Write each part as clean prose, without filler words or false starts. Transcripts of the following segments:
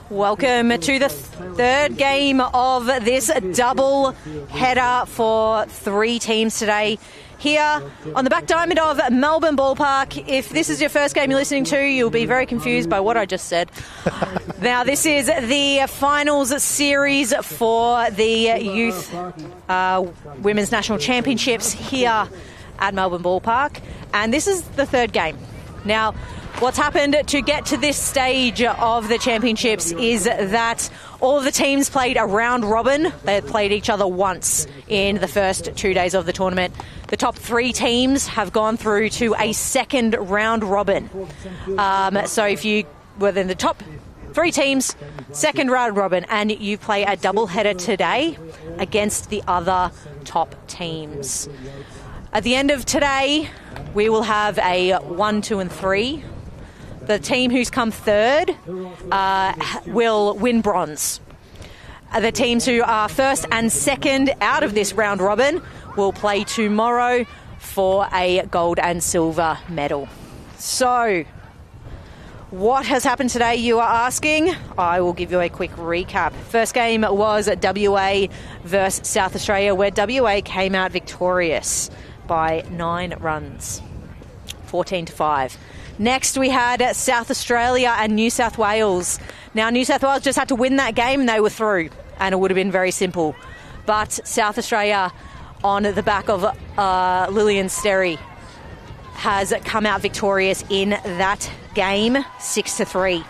Welcome to the third game of this double header for three teams today here on the back diamond of Melbourne Ballpark. If this is your first game you're listening to, you'll be very confused by what I just said. Now, this is the finals series for the Youth Women's National Championships here at Melbourne Ballpark, and this is the third game. Now, what's happened to get to this stage of the championships is that all of the teams played a round robin. They had played each other once in the first 2 days of the tournament. The top three teams have gone through to a second round robin. So if you were in the top three teams, second round robin, and you play a double header today against the other top teams. At the end of today, we will have a 1, 2, and 3. The team who's come third will win bronze. The teams who are first and second out of this round robin will play tomorrow for a gold and silver medal. So, what has happened today, you are asking? I will give you a quick recap. First game was WA versus South Australia, where WA came out victorious by 9 runs, 14-5. Next, we had South Australia and New South Wales. Now, New South Wales just had to win that game and they were through, and it would have been very simple. But South Australia, on the back of Lillian Sterry, has come out victorious in that game, 6-3,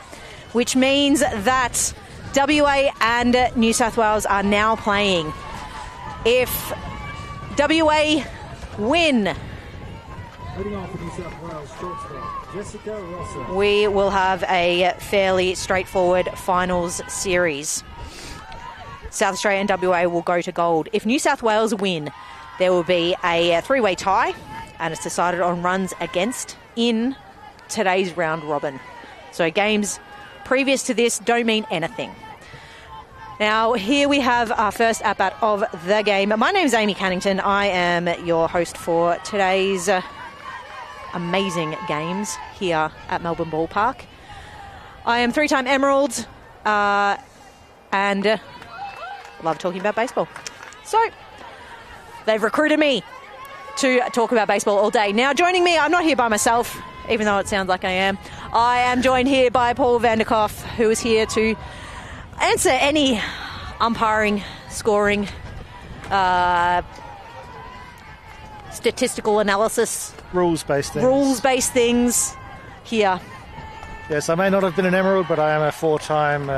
which means that WA and New South Wales are now playing. If WA win, we will have a fairly straightforward finals series. South Australia and WA will go to gold. If New South Wales win, there will be a three-way tie, and it's decided on runs against in today's round robin. So games previous to this don't mean anything. Now, here we have our first at-bat of the game. My name is Amy Cannington. I am your host for today's amazing games here at Melbourne Ballpark. I am three-time Emerald and love talking about baseball. So, they've recruited me to talk about baseball all day. Now, joining me, I'm not here by myself, even though it sounds like I am. I am joined here by Paul Vanderkoff, who is here to answer any umpiring, scoring, statistical analysis, rules-based things here. Yes, I may not have been an Emerald, but I am a four-time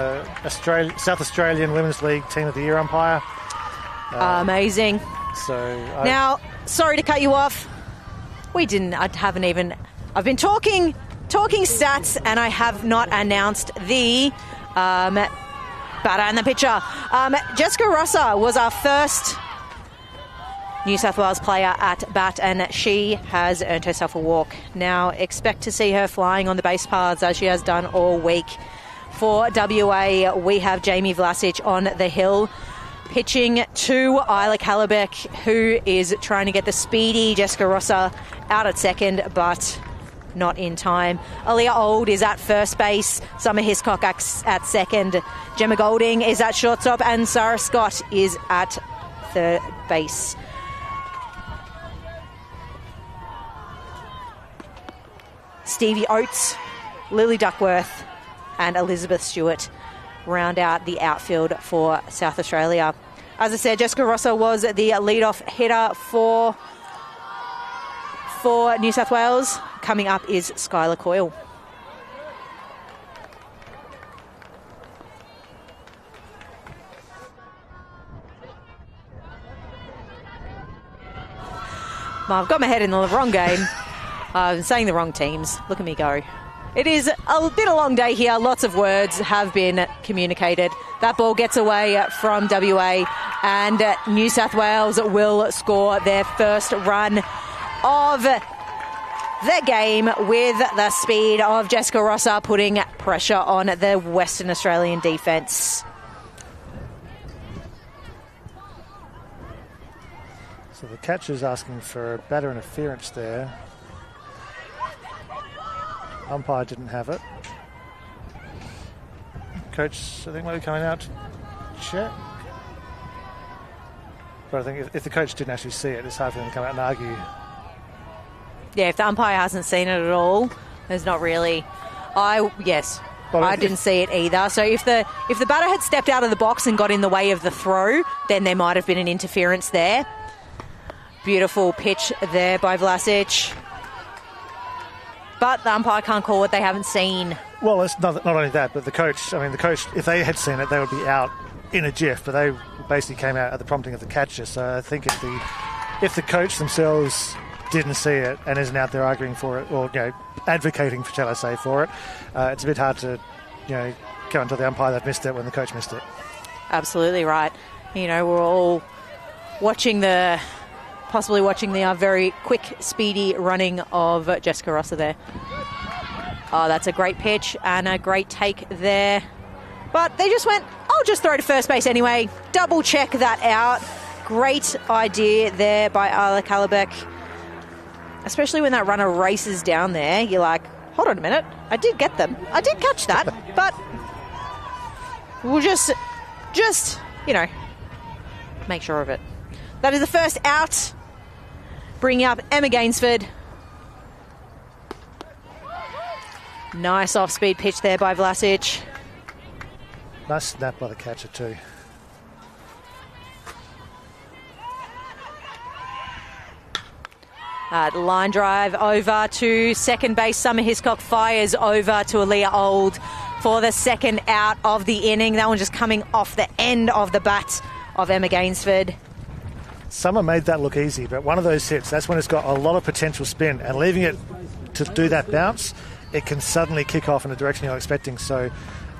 South Australian Women's League Team of the Year umpire. Amazing. Now, sorry to cut you off. I've been talking stats, and I have not announced the batter and the pitcher. Jessica Rosser was our first New South Wales player at bat, and she has earned herself a walk. Now, expect to see her flying on the base paths as she has done all week. For WA, we have Jamie Vlasic on the hill, pitching to Isla Calabeck, who is trying to get the speedy Jessica Rosser out at second, but not in time. Aaliyah Old is at first base, Summer Hiscock at second, Gemma Golding is at shortstop, and Sarah Scott is at third base. Stevie Oates, Lily Duckworth, and Elizabeth Stewart round out the outfield for South Australia. As I said, Jessica Rosser was the leadoff hitter for New South Wales. Coming up is Skylar Coyle. Well, I've got my head in the wrong game. I'm saying the wrong teams. Look at me go. It is a bit a long day here. Lots of words have been communicated. That ball gets away from WA, and New South Wales will score their first run of the game with the speed of Jessica Rosser putting pressure on the Western Australian defence. So the catcher's asking for batter interference there. Umpire didn't have it. Coach, I think, might be coming out to check. But I think if the coach didn't actually see it, it's hard for them to come out and argue. Yeah, if the umpire hasn't seen it at all, there's not really... I didn't see it either. So if the batter had stepped out of the box and got in the way of the throw, then there might have been an interference there. Beautiful pitch there by Vlasic. But the umpire can't call what they haven't seen. Well, it's not only that, but the coach, if they had seen it, they would be out in a jiff, but they basically came out at the prompting of the catcher. So I think if the coach themselves didn't see it and isn't out there arguing for it, or advocating, shall I say, for it, it's a bit hard to go and tell the umpire they've missed it when the coach missed it. Absolutely right. We're all possibly watching the very quick, speedy running of Jessica Rosser there. Oh, that's a great pitch and a great take there. But they just went, I'll just throw to first base anyway. Double check that out. Great idea there by Arla Kalabek. Especially when that runner races down there, you're like, hold on a minute, I did get them. I did catch that, but we'll just make sure of it. That is the first out. Bringing up Emma Gainsford. Nice off-speed pitch there by Vlasic. Nice snap by the catcher too. Line drive over to second base. Summer Hiscock fires over to Aaliyah Old for the second out of the inning. That one just coming off the end of the bat of Emma Gainsford. Summer made that look easy, but one of those hits, that's when it's got a lot of potential spin, and leaving it to do that bounce, it can suddenly kick off in a direction you're not expecting. So,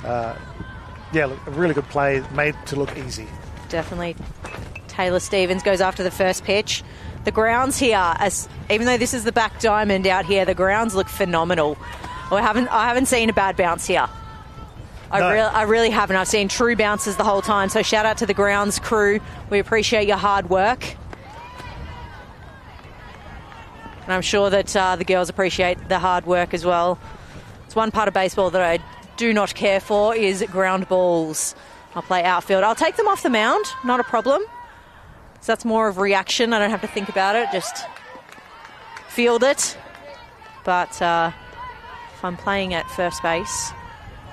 a really good play made to look easy. Definitely. Taylor Stevens goes after the first pitch. The grounds here, even though this is the back diamond out here, the grounds look phenomenal. I haven't seen a bad bounce here. I really haven't. I've seen true bounces the whole time. So shout out to the grounds crew. We appreciate your hard work. And I'm sure that the girls appreciate the hard work as well. It's one part of baseball that I do not care for is ground balls. I'll play outfield. I'll take them off the mound, not a problem. So that's more of reaction. I don't have to think about it, just field it. But if I'm playing at first base,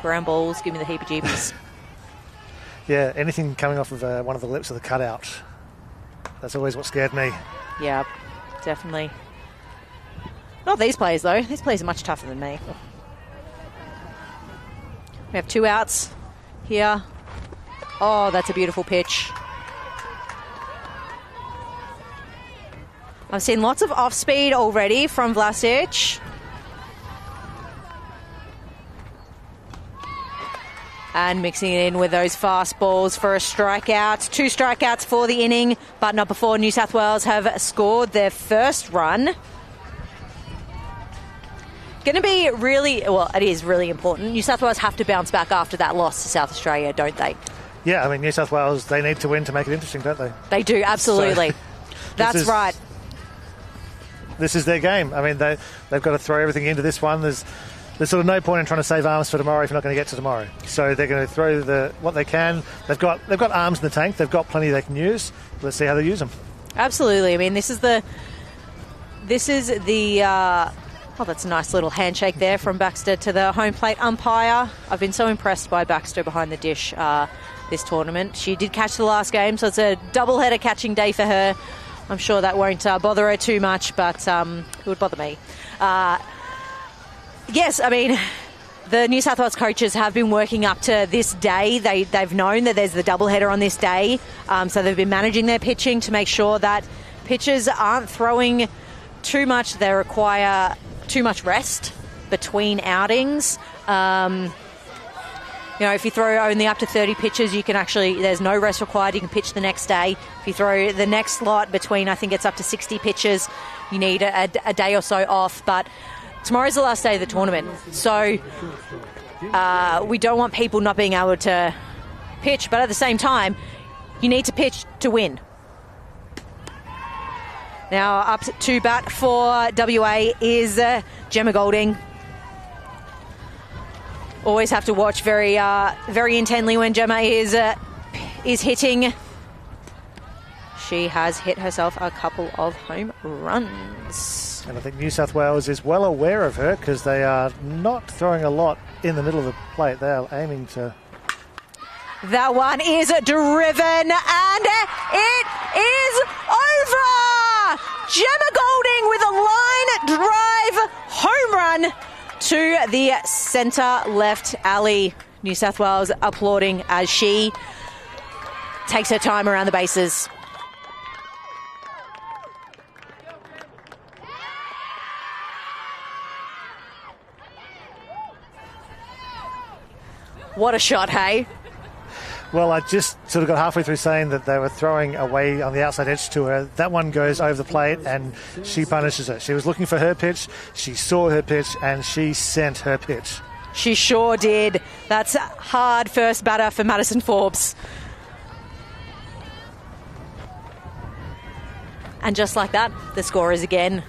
ground balls give me the heebie-jeebies. Yeah, anything coming off of one of the lips of the cutout. That's always what scared me. Yeah, definitely. Not these players, though. These players are much tougher than me. We have 2 outs here. Oh, that's a beautiful pitch. I've seen lots of off-speed already from Vlasic. And mixing it in with those fast balls for a strikeout. 2 strikeouts for the inning, but not before New South Wales have scored their first run. Going to be it is really important. New South Wales have to bounce back after that loss to South Australia, don't they? Yeah, New South Wales, they need to win to make it interesting, don't they? They do, absolutely. So, That's right. This is their game. They've got to throw everything into this one. There's sort of no point in trying to save arms for tomorrow if you're not going to get to tomorrow. So they're going to throw what they can. They've got arms in the tank. They've got plenty they can use. Let's see how they use them. Absolutely. This is the that's a nice little handshake there from Baxter to the home plate umpire. I've been so impressed by Baxter behind the dish this tournament. She did catch the last game, so it's a double-header catching day for her. I'm sure that won't bother her too much, but it would bother me. Yes, the New South Wales coaches have been working up to this day. They've known that there's the doubleheader on this day, so they've been managing their pitching to make sure that pitchers aren't throwing too much. They require too much rest between outings. If you throw only up to 30 pitches, there's no rest required. You can pitch the next day. If you throw the next lot between, I think it's up to 60 pitches, you need a day or so off. But tomorrow's the last day of the tournament. So we don't want people not being able to pitch. But at the same time, you need to pitch to win. Now up to bat for WA is Gemma Golding. Always have to watch very intently when Gemma is hitting. She has hit herself a couple of home runs. And I think New South Wales is well aware of her because they are not throwing a lot in the middle of the plate. They are aiming to... That one is driven and it is over! Gemma Golding with a line drive home run to the centre left alley. New South Wales applauding as she takes her time around the bases. What a shot, hey? Well, I just sort of got halfway through saying that they were throwing away on the outside edge to her. That one goes over the plate and she punishes it. She was looking for her pitch, she saw her pitch, and she sent her pitch. She sure did. That's a hard first batter for Madison Forbes. And just like that, the score is again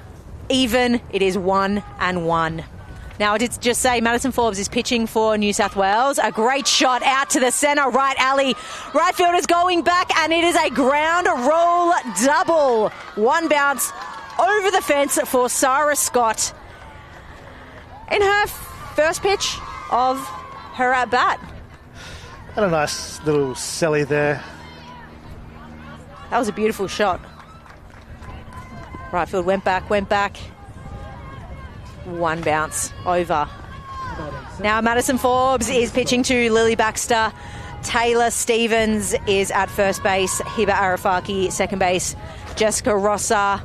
even. It is 1-1. Now, I did just say Madison Forbes is pitching for New South Wales. A great shot out to the centre right alley. Right field is going back, and it is a ground roll double. One bounce over the fence for Sarah Scott in her first pitch of her at-bat. And a nice little celly there. That was a beautiful shot. Right field went back. One bounce over. Now Madison Forbes is pitching to Lily Baxter. Taylor Stevens is at first base. Hiba Arafaki, second base. Jessica Rossa,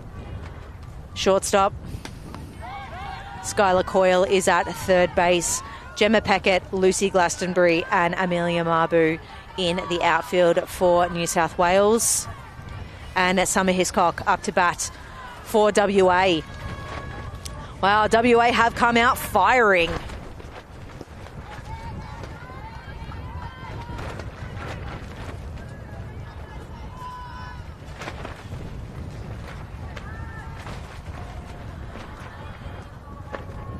shortstop. Skylar Coyle is at third base. Gemma Peckett, Lucy Glastonbury and Amelia Marbu in the outfield for New South Wales. And Summer Hiscock up to bat for WA. Wow, WA have come out firing.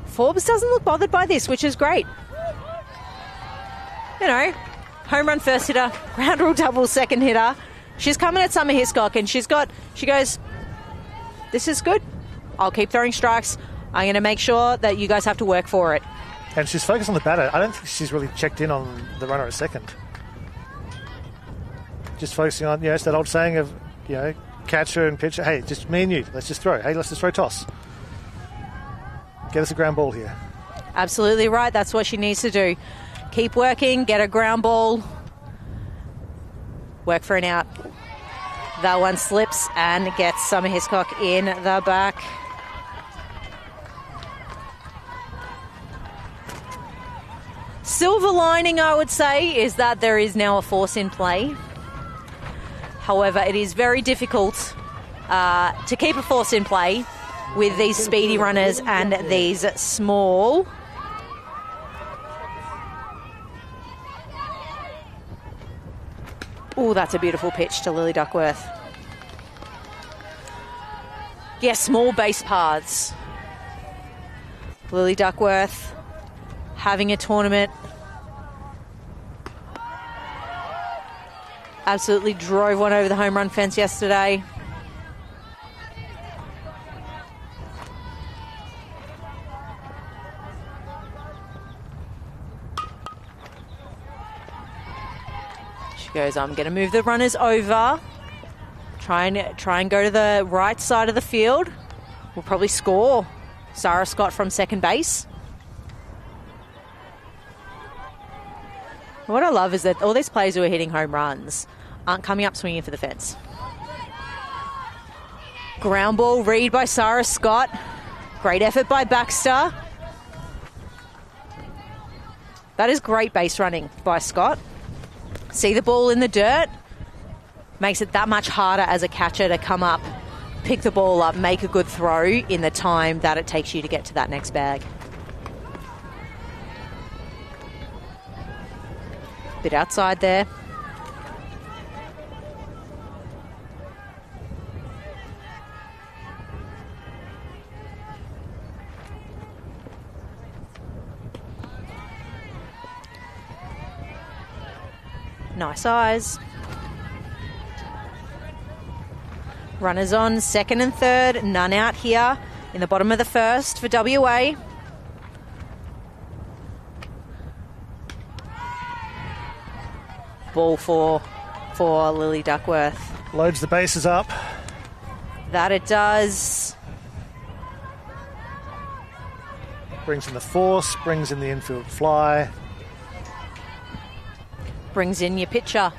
Forbes doesn't look bothered by this, which is great. You know, home run first hitter, ground rule double second hitter. She's coming at Summer Hiscock and she goes, this is good. I'll keep throwing strikes. I'm going to make sure that you guys have to work for it. And she's focused on the batter. I don't think she's really checked in on the runner at second. Just focusing on, it's that old saying of, catcher and pitcher. Hey, just me and you. Let's just throw. Hey, let's just throw toss. Get us a ground ball here. Absolutely right. That's what she needs to do. Keep working, get a ground ball, work for an out. That one slips and gets Summer Hiscock in the back. Silver lining, I would say, is that there is now a force in play. However, it is very difficult to keep a force in play with these speedy runners and these small. Oh, that's a beautiful pitch to Lily Duckworth. Yes, small base paths. Lily Duckworth having a tournament. Absolutely drove one over the home run fence yesterday. She goes, I'm going to move the runners over. Try and go to the right side of the field. We'll probably score. Sarah Scott from second base. What I love is that all these players who are hitting home runs aren't coming up swinging for the fence. Ground ball read by Sarah Scott. Great effort by Baxter. That is great base running by Scott. See the ball in the dirt? Makes it that much harder as a catcher to come up, pick the ball up, make a good throw in the time that it takes you to get to that next bag. Bit outside there. Nice eyes. Runners on, second and third. None out here in the bottom of the first for WA. Ball for Lily Duckworth. Loads the bases up. That it does. Brings in the force, brings in the infield fly. Brings in your pitcher,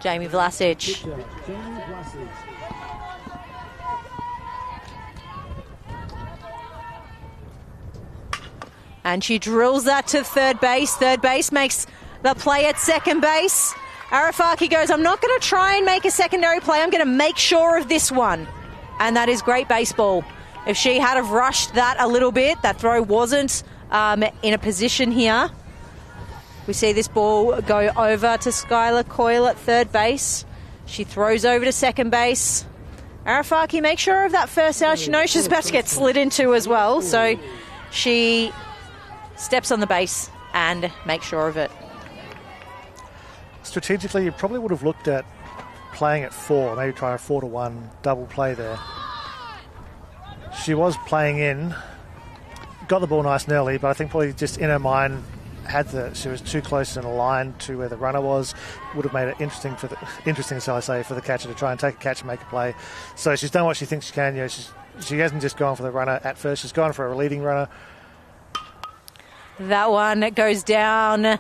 Jamie Vlasic. And she drills that to third base. Third base makes the play at second base. Arafaki goes, I'm not going to try and make a secondary play. I'm going to make sure of this one. And that is great baseball. If she had have rushed that a little bit, that throw wasn't in a position here. We see this ball go over to Skylar Coyle at third base. She throws over to second base. Arafaki makes sure of that first out. She knows she's about to get slid into as well. So she steps on the base and makes sure of it. Strategically, you probably would have looked at playing at 4, maybe trying a 4-1 double play there. She was playing in, got the ball nice and early, but I think probably just in her mind she was too close in a line to where the runner was. Would have made it interesting for the catcher to try and take a catch and make a play. So she's done what she thinks she can. You know, she hasn't just gone for the runner at first. She's gone for a leading runner. That one goes down.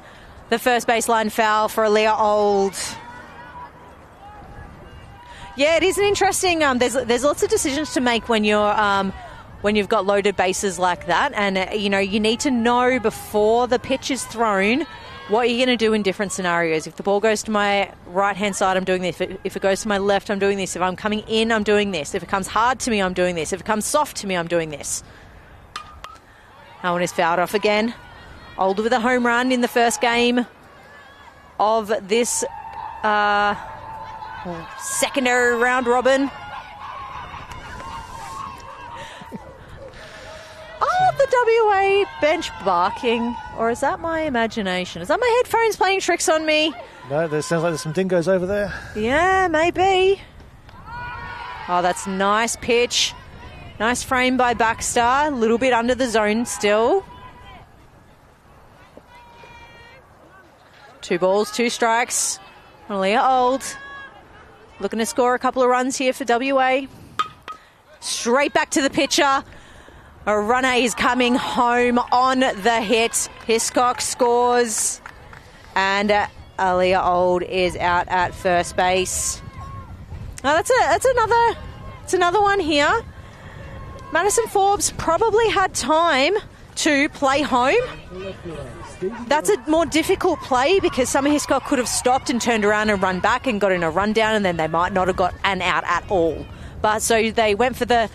The first baseline foul for Aaliyah Old. Yeah, it is an interesting. There's lots of decisions to make when you've got loaded bases like that, and you need to know before the pitch is thrown what you're going to do in different scenarios. If the ball goes to my right hand side, I'm doing this. If it goes to my left, I'm doing this. If I'm coming in, I'm doing this. If it comes hard to me, I'm doing this. If it comes soft to me, I'm doing this. That one is fouled off again. Old with a home run in the first game of this secondary round robin. Oh, the WA bench barking. Or is that my imagination? Is that my headphones playing tricks on me? No, there sounds like there's some dingoes over there. Yeah, maybe. Oh, that's nice pitch. Nice frame by Baxter. A little bit under the zone still. 2 balls, 2 strikes. Aaliyah Old looking to score a couple of runs here for WA. Straight back to the pitcher. A runner is coming home on the hit. Hiscock scores. And Aaliyah Old is out at first base. Oh, that's another one here. Madison Forbes probably had time to play home. That's a more difficult play because Summer Hiscock could have stopped and turned around and run back and got in a rundown, and then they might not have got an out at all. But so they went for the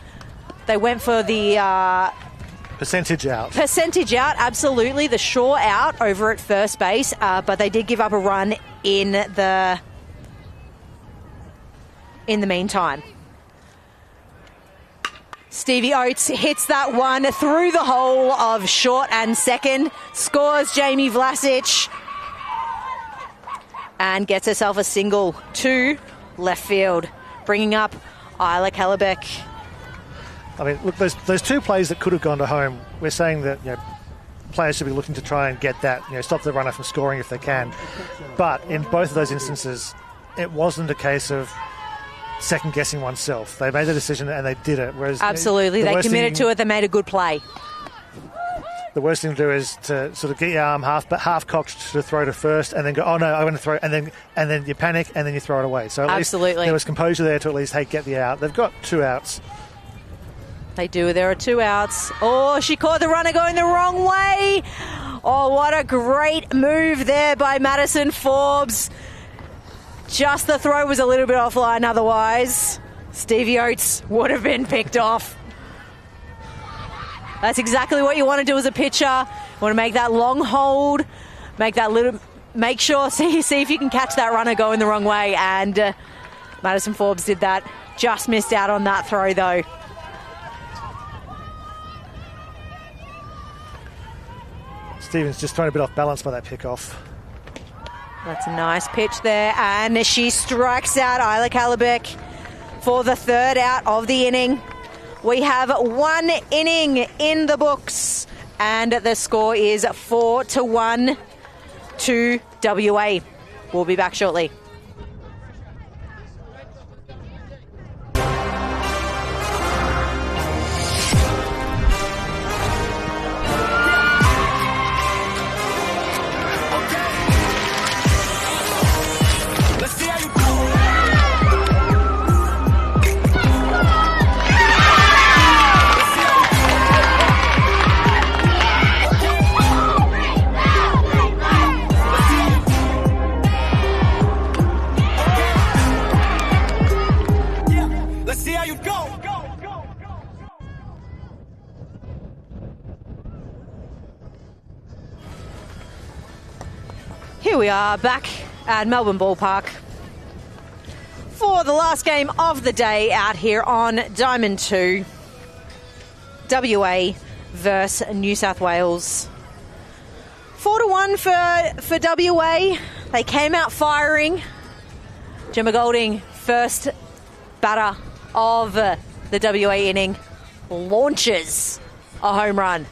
percentage out. Percentage out, absolutely. The sure out over at first base, but they did give up a run in the meantime. Stevie Oates hits that one through the hole of short and second, scores Jamie Vlasic, and gets herself a single to left field, bringing up Isla Kellebeck. I mean, look, those 2 plays that could have gone to home, we're saying that players should be looking to try and get that, stop the runner from scoring if they can. But in both of those instances, it wasn't a case of second-guessing oneself. They made the decision and they did it. Whereas absolutely, they committed to it. They made a good play. The worst thing to do is to sort of get your arm half cocked to throw to first, and then go, oh no, I'm going to throw, and then you panic and then you throw it away. So at least there was composure there to at least get the out. They've got 2 outs. They do. There are 2 outs. Oh, she caught the runner going the wrong way. Oh, what a great move there by Madison Forbes. Just the throw was a little bit offline otherwise. Stevie Oates would have been picked off. That's exactly what you want to do as a pitcher. You want to make that long hold, make sure, see if you can catch that runner going the wrong way. And Madison Forbes did that. Just missed out on that throw though. Stevens just thrown a bit off balance by that pickoff. That's a nice pitch there, and she strikes out Isla Calabec for the third out of the inning. We have one inning in the books, and the score is 4-1 to WA. We'll be back shortly. Here we are back at Melbourne Ballpark for the last game of the day out here on Diamond 2. WA versus New South Wales. 4-1 for WA. They came out firing. Gemma Golding, first batter of the WA inning, launches a home run.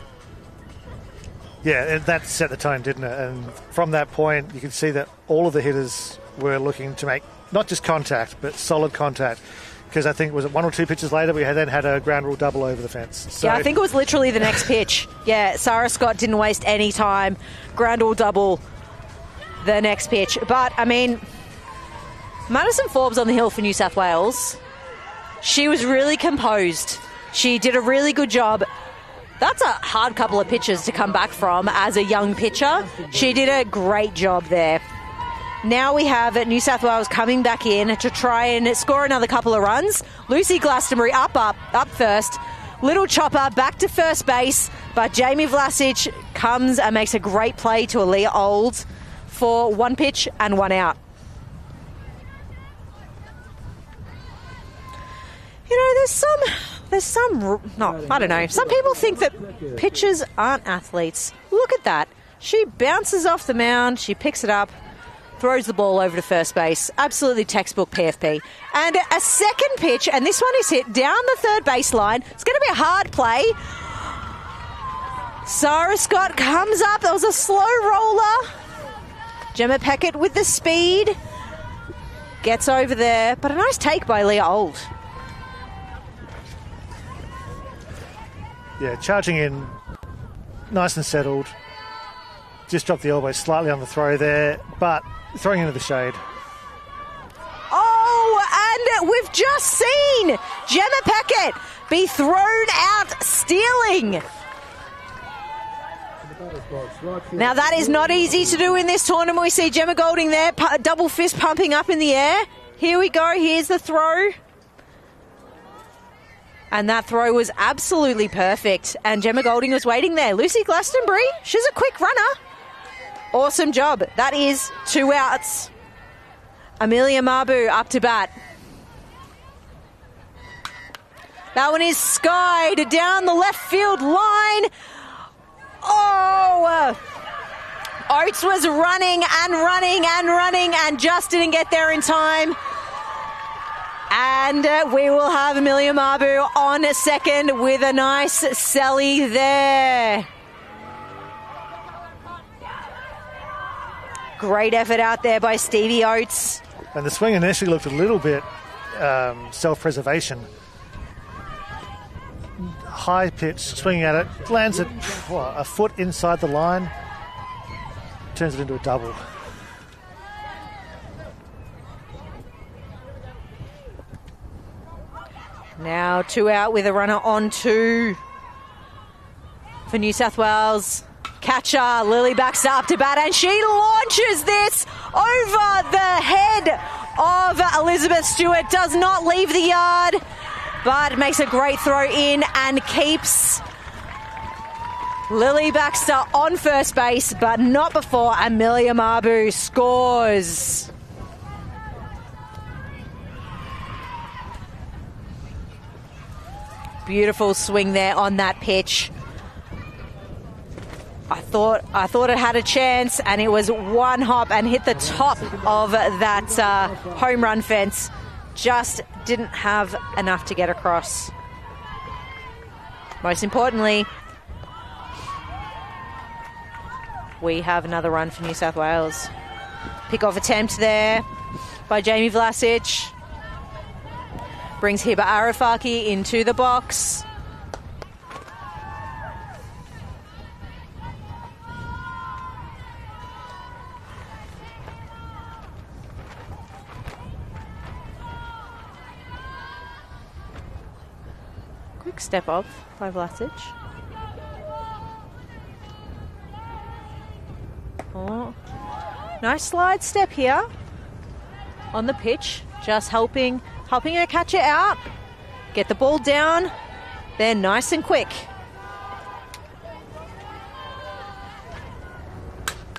Yeah, that set the tone, didn't it? And from that point, you could see that all of the hitters were looking to make not just contact, but solid contact. Because I think, was it one or two pitches later, we then had a ground rule double over the fence. So yeah, I think it was literally the next pitch. Yeah, Sarah Scott didn't waste any time. Ground rule double the next pitch. But, I mean, Madison Forbes on the hill for New South Wales, she was really composed. She did a really good job. That's a hard couple of pitches to come back from as a young pitcher. She did a great job there. Now we have New South Wales coming back in to try and score another couple of runs. Lucy Glastonbury up first. Little chopper back to first base, but Jamie Vlasic comes and makes a great play to Aaliyah Old for one pitch and one out. You know, I don't know. Some people think that pitchers aren't athletes. Look at that. She bounces off the mound, she picks it up, throws the ball over to first base. Absolutely textbook PFP. And a second pitch, and this one is hit down the third baseline. It's going to be a hard play. Sarah Scott comes up. That was a slow roller. Gemma Peckett with the speed. Gets over there. But a nice take by Leah Old. Yeah, charging in nice and settled. Just dropped the elbow slightly on the throw there, but throwing into the shade. Oh, and we've just seen Gemma Peckett be thrown out stealing. Now that is not easy to do in this tournament. We see Gemma Golding there, double fist pumping up in the air. Here we go, here's the throw. And that throw was absolutely perfect. And Gemma Golding was waiting there. Lucy Glastonbury, she's a quick runner. Awesome job. That is 2 outs. Amelia Mabu up to bat. That one is skied down the left field line. Oh! Oates was running and just didn't get there in time. And we will have Amelia Mabu on second with a nice Sally there. Great effort out there by Stevie Oates. And the swing initially looked a little bit self-preservation. High pitch, swinging at it, lands it a foot inside the line, turns it into a double. Now 2 out with a runner on 2 for New South Wales. Catcher Lily backs up to bat and she launches this over the head of Elizabeth Stewart. Does not leave the yard, but makes a great throw in and keeps Lily Baxter on first base, but not before Amelia Mabu scores. Beautiful swing there on that pitch. I thought it had a chance, and it was one hop and hit the top of that home run fence. Just didn't have enough to get across. Most importantly, we have another run for New South Wales. Pick-off attempt there by Jamie Vlasic. Brings Hiba Arifaki into the box. Quick step off by Vlasic. Oh, nice slide step here on the pitch, just helping her catch it out, get the ball down. They're nice and quick.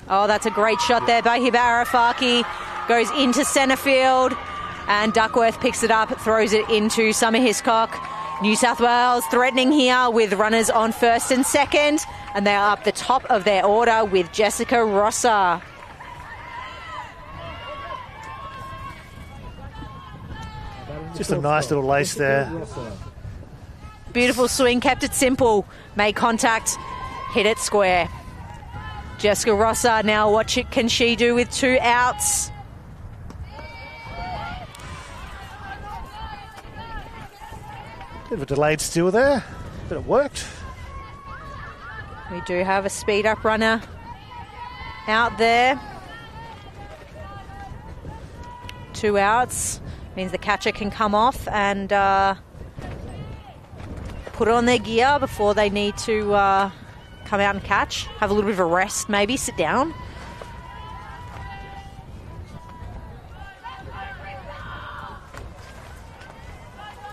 Oh, that's a great shot there by Hiba Arifaki. Goes into centre field, and Duckworth picks it up, throws it into Summer Hiscock. New South Wales threatening here with runners on first and second, and they are up the top of their order with Jessica Rosser. Just a nice little lace there. Beautiful swing, kept it simple, made contact, hit it square. Jessica Rosser, now what can she do with 2 outs? Bit of a delayed steal there, but it worked. We do have a speed up runner out there. 2 outs means the catcher can come off and put on their gear before they need to come out and catch. Have a little bit of a rest, maybe sit down.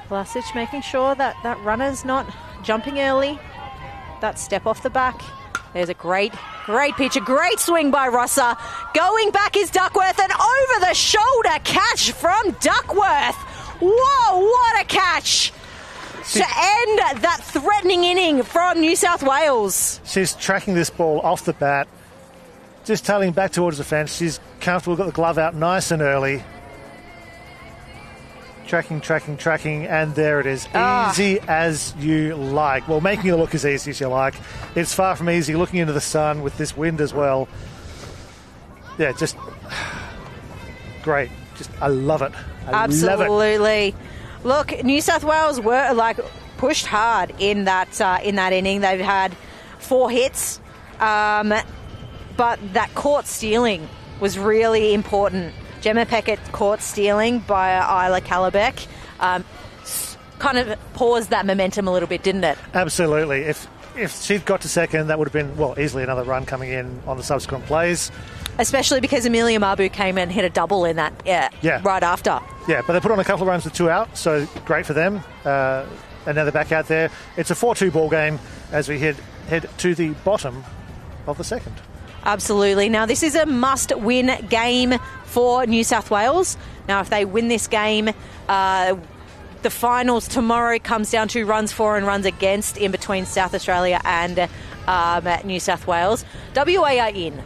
Vlasic making sure that that runner's not jumping early. That step off the back. There's a great pitch, a great swing by Rosser. Going back is Duckworth, and over the shoulder catch from Duckworth. Whoa, what a catch to end that threatening inning from New South Wales. She's tracking this ball off the bat, just tailing back towards the fence. She's comfortable, got the glove out nice and early. Tracking, and there it is. Easy as you like. Well, making it look as easy as you like. It's far from easy, looking into the sun with this wind as well. Yeah, just great. I love it. Absolutely. Love it. Look, New South Wales were pushed hard in that inning. They've had 4 hits, but that caught stealing was really important. Gemma Peckett caught stealing by Isla Calabeck. Kind of paused that momentum a little bit, didn't it? Absolutely. If she'd got to second, that would have been, easily another run coming in on the subsequent plays. Especially because Amelia Mabu came and hit a double in that right after. Yeah, but they put on a couple of runs with 2 out, so great for them. And now they're back out there. It's a 4-2 ball game as we head to the bottom of the second. Absolutely. Now, this is a must-win game for New South Wales. Now, if they win this game, the finals tomorrow comes down to runs for and runs against in between South Australia and New South Wales. WA are in.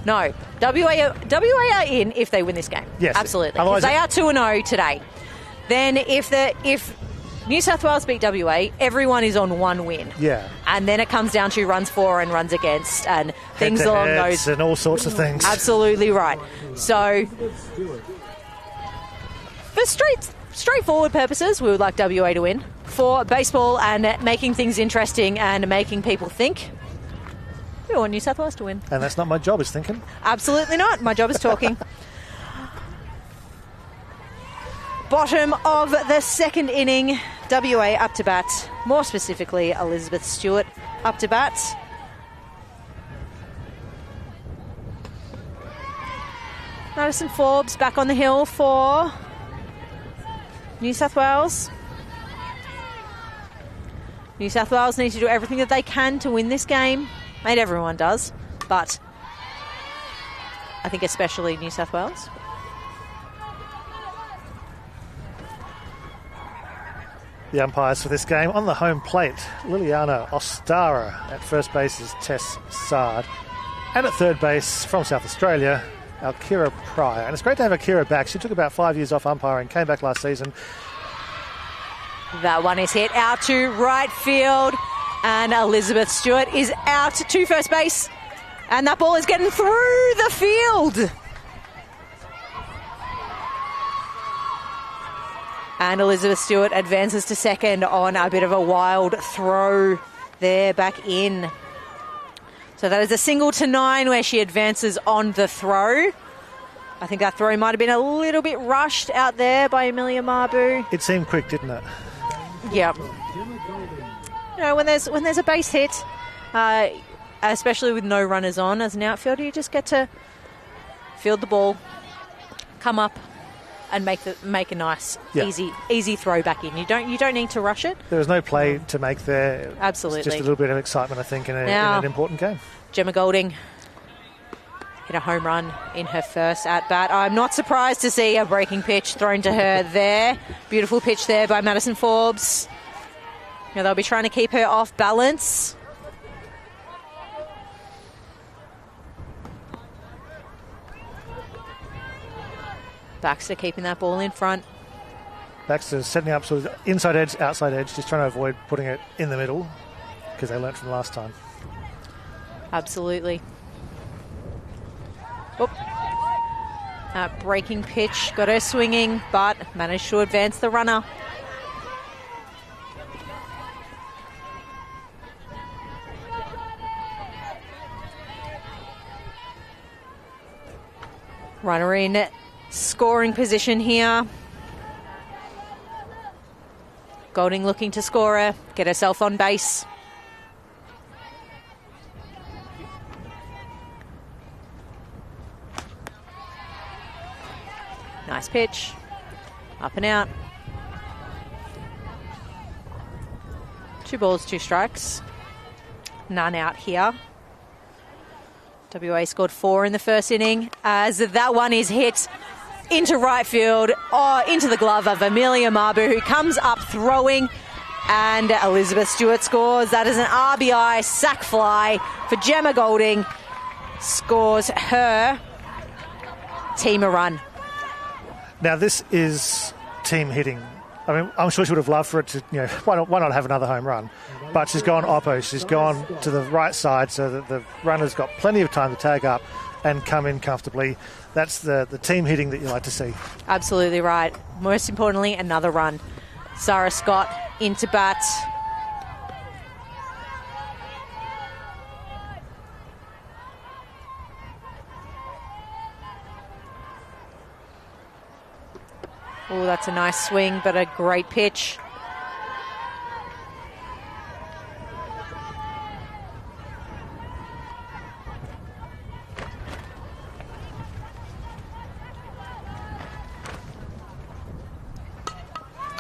No, WA are in if they win this game. Yes, absolutely. If they are 2-0 today, then if New South Wales beat WA, everyone is on 1 win. Yeah. And then it comes down to runs for and runs against and things along those. And all sorts of things. Absolutely right. So, for straightforward purposes, we would like WA to win. For baseball and making things interesting and making people think, we want New South Wales to win. And that's not my job, is thinking. Absolutely not. My job is talking. Bottom of the second inning, WA up to bat. More specifically, Elizabeth Stewart up to bat. Madison Forbes back on the hill for New South Wales. New South Wales need to do everything that they can to win this game. Mate, everyone does, but I think especially New South Wales. the umpires for this game. On the home plate, Liliana Ostara. At first base is Tess Sard. And at third base, from South Australia, Alkira Pryor. And it's great to have Alkira back. She took about 5 years off umpiring, came back last season. That one is hit out to right field. And Elizabeth Stewart is out to first base. And that ball is getting through the field. And Elizabeth Stewart advances to second on a bit of a wild throw there back in. So that is a single to 9 where she advances on the throw. I think that throw might have been a little bit rushed out there by Amelia Marbu. It seemed quick, didn't it? Yep. You know, when there's a base hit, especially with no runners on as an outfielder, you just get to field the ball, come up, and make a nice, easy throw back in. You don't need to rush it. There was no play to make there. Absolutely. It's just a little bit of excitement, I think, in an important game. Gemma Golding hit a home run in her first at-bat. I'm not surprised to see a breaking pitch thrown to her there. Beautiful pitch there by Madison Forbes. Now they'll be trying to keep her off balance. Baxter keeping that ball in front. Baxter setting up sort of inside edge, outside edge, just trying to avoid putting it in the middle because they learnt from last time. Absolutely. Oop. That breaking pitch got her swinging, but managed to advance the runner. Runner in scoring position here. Golding looking to score her, get herself on base. Nice pitch. Up and out. 2 balls, 2 strikes. None out here. WA scored 4 in the first inning as that one is hit into right field, into the glove of Amelia Marbu, who comes up throwing, and Elizabeth Stewart scores. That is an RBI sac fly for Gemma Golding. Scores her team a run. Now this is team hitting. I mean, I'm sure she would have loved for it to, why not have another home run? But she's gone oppo. She's gone to the right side so that the runner's got plenty of time to tag up and come in comfortably. That's the team hitting that you like to see. Absolutely right. Most importantly, another run. Sarah Scott into bat. Oh, that's a nice swing, but a great pitch.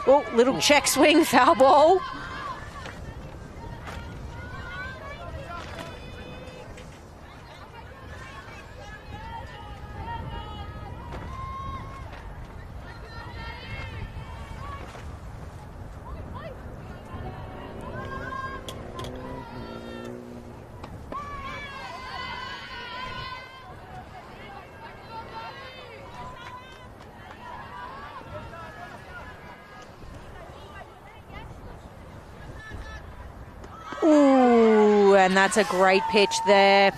Oh, little check swing, foul ball. Ooh, and that's a great pitch there.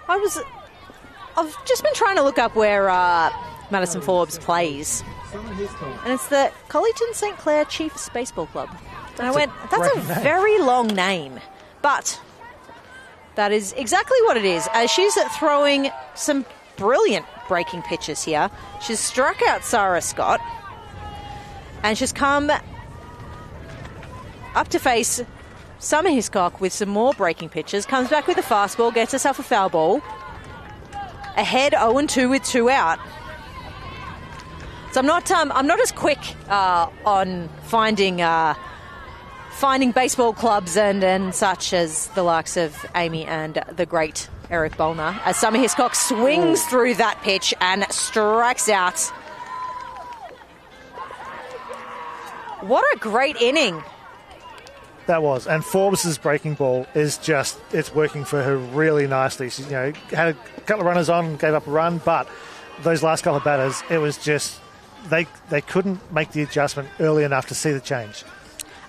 I've just been trying to look up where Madison Forbes plays. And it's the Collegiate St. Clair Chiefs Baseball Club. And I went, that's a very long name. But that is exactly what it is. As she's throwing some brilliant breaking pitches here. She's struck out Sarah Scott. And she's come up to face Summer Hiscock with some more breaking pitches. Comes back with a fastball, gets herself a foul ball. Ahead 0-2 with 2 out. So I'm not as quick on finding finding baseball clubs and such as the likes of Amy and the great Eric Bolner, as Summer Hiscock swings through that pitch and strikes out. What a great inning. That was. And Forbes' breaking ball is just, it's working for her really nicely. She, had a couple of runners on, gave up a run, but those last couple of batters, it was just, they couldn't make the adjustment early enough to see the change.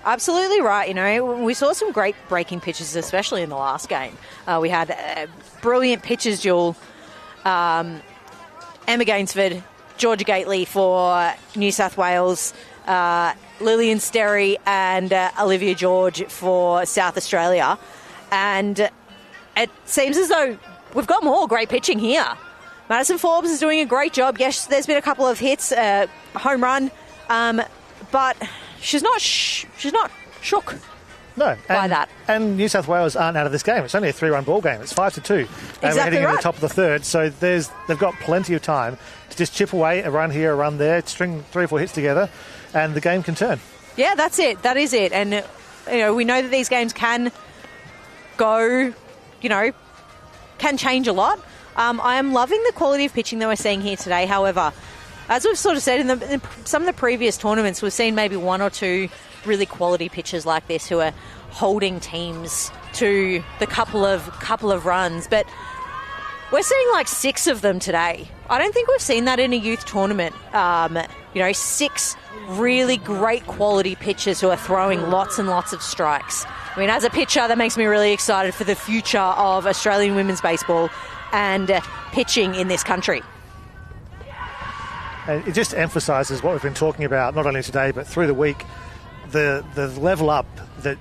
Absolutely right. We saw some great breaking pitches, especially in the last game. We had brilliant pitches duel. Emma Gainsford, Georgia Gately for New South Wales, Lillian Sterry and Olivia George for South Australia. And it seems as though we've got more great pitching here. Madison Forbes is doing a great job. Yes, there's been a couple of hits, home run, but she's not shook. No, by that. And New South Wales aren't out of this game. It's only a 3-run ball game. It's 5-2. And exactly we're heading right. into the top of the third, so they've got plenty of time to just chip away, a run here, a run there, string 3 or 4 hits together, and the game can turn. Yeah, that's it. That is it. And, we know that these games can go, can change a lot. I am loving the quality of pitching that we're seeing here today. However, as we've sort of said in some of the previous tournaments, we've seen maybe 1 or 2 really quality pitchers like this who are holding teams to the couple of runs. But we're seeing like 6 of them today. I don't think we've seen that in a youth tournament. 6 really great quality pitchers who are throwing lots and lots of strikes. I mean, as a pitcher, that makes me really excited for the future of Australian women's baseball and pitching in this country. And it just emphasises what we've been talking about, not only today, but through the week, the level up that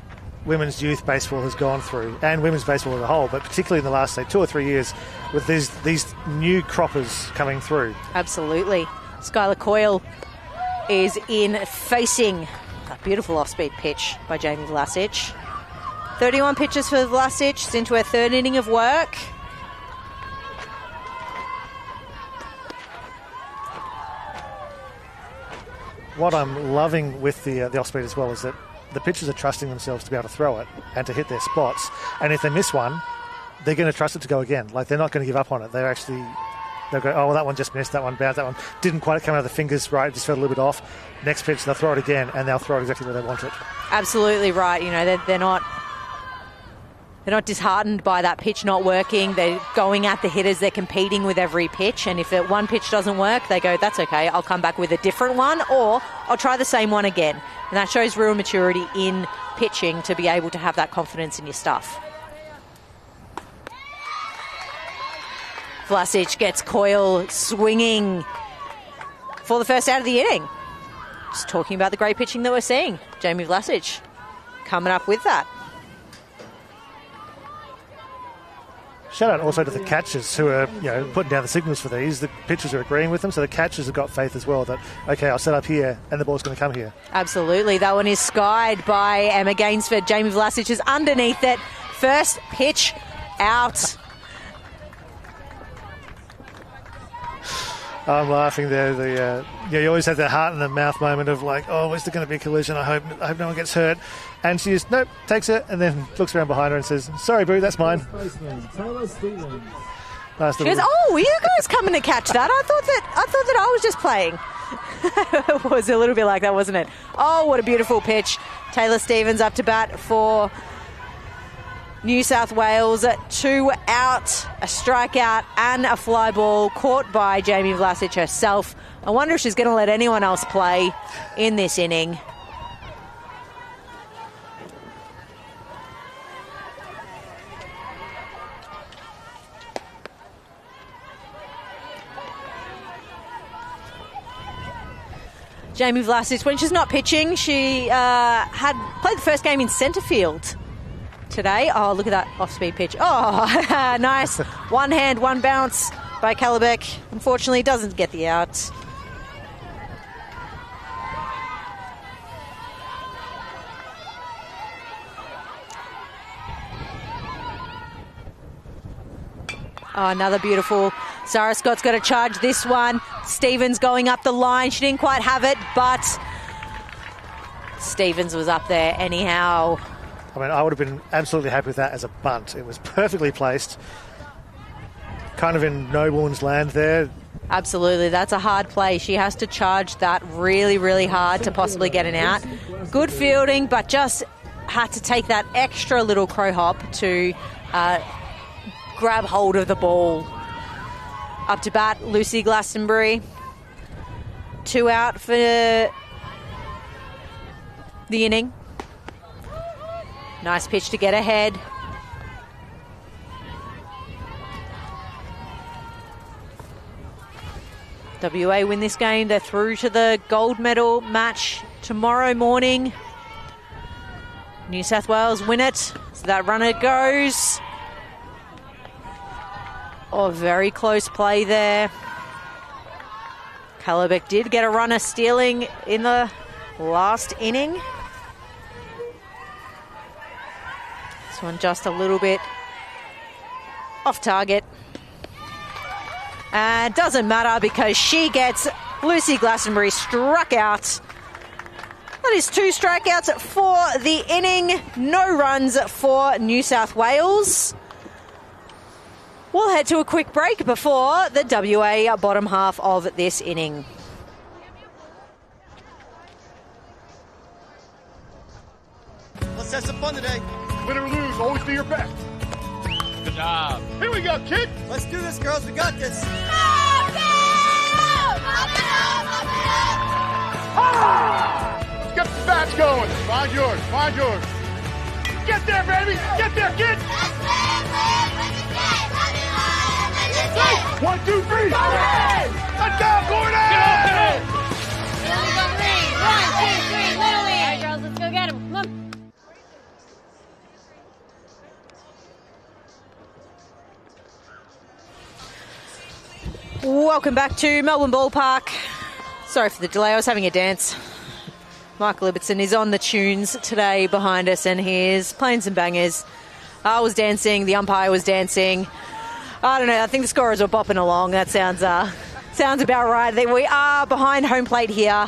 women's youth baseball has gone through, and women's baseball as a whole, but particularly in the last, say, 2 or 3 years, with these new croppers coming through. Absolutely. Skylar Coyle is in facing a beautiful off-speed pitch by Jamie Vlasic. 31 pitches for Vlasic. It's into her 3rd inning of work. What I'm loving with the off-speed as well is that the pitchers are trusting themselves to be able to throw it and to hit their spots. And if they miss one, they're going to trust it to go again. Like, they're not going to give up on it. They'll go, oh, well, that one just missed, that one bounced, that one didn't quite come out of the fingers right, just felt a little bit off. Next pitch, they'll throw it again, and they'll throw it exactly where they want it. Absolutely right. They're not disheartened by that pitch not working. They're going at the hitters. They're competing with every pitch. And if one pitch doesn't work, they go, that's okay. I'll come back with a different one, or I'll try the same one again. And that shows real maturity in pitching to be able to have that confidence in your stuff. Vlasic gets Coyle swinging for the first out of the inning. Just talking about the great pitching that we're seeing. Jamie Vlasic coming up with that. Shout out also to the catchers who are, putting down the signals for these. The pitchers are agreeing with them, so the catchers have got faith as well that, okay, I'll set up here and the ball's going to come here. Absolutely. That one is skied by Emma Gainsford. Jamie Vlasic is underneath it. First pitch out. I'm laughing there. You always have that heart in the mouth moment of like, oh, is there going to be a collision? I hope no one gets hurt. And she just, nope, takes it and then looks around behind her and says, sorry, boo, that's mine. Taylor Stevens. She goes, oh, were you guys coming to catch that? I thought that I was just playing. It was a little bit like that, wasn't it? Oh, what a beautiful pitch. Taylor Stevens up to bat for New South Wales. 2 out, a strikeout and a fly ball caught by Jamie Vlasic herself. I wonder if she's going to let anyone else play in this inning. Jamie Vlasic, when she's not pitching, she had played the first game in centre field today. Oh, look at that off-speed pitch. Oh, nice. One hand, one bounce by Calabeck. Unfortunately, doesn't get the out. Oh, another beautiful. Sarah Scott's got to charge this one. Stevens going up the line. She didn't quite have it, but Stevens was up there anyhow. I mean, I would have been absolutely happy with that as a bunt. It was perfectly placed. Kind of in no woman's land there. Absolutely, that's a hard play. She has to charge that really, really hard to possibly get an out. Good fielding, but just had to take that extra little crow hop to grab hold of the ball. Up to bat, Lucy Glastonbury. 2 out for the inning. Nice pitch to get ahead. WA win this game. They're through to the gold medal match tomorrow morning. New South Wales win it. So that runner goes. Oh, very close play there. Calabeck did get a runner stealing in the last inning. This one just a little bit off target. And doesn't matter because she gets Lucy Glastonbury struck out. That is 2 strikeouts for the inning. No runs for New South Wales. We'll head to a quick break before the WA bottom half of this inning. Let's have some fun today. Win or lose, always do your best. Good job. Here we go, kid. Let's do this, girls. We got this. Let's get the bats going. Find yours. Find yours. Get there, baby. Get there, kid. 1, 2, 3. Let's go, Gordon. Get up. 1, 2, 3, Little League. All right, girls, let's go get him. Come on. Welcome back to Melbourne Ballpark. Sorry for the delay, I was having a dance. Michael Ibbotson is on the tunes today behind us and he's playing some bangers. I was dancing, the umpire was dancing. I don't know, I think the scorers were bopping along. That sounds about right. We are behind home plate here.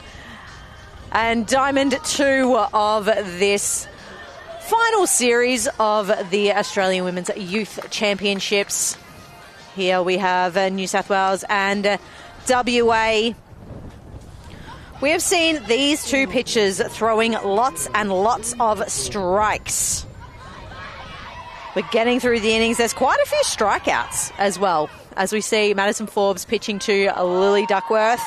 And Diamond 2 of this final series of the Australian Women's Youth Championships. Here we have New South Wales and WA. We have seen these 2 pitchers throwing lots and lots of strikes. We're getting through the innings. There's quite a few strikeouts as well, as we see Madison Forbes pitching to Lily Duckworth.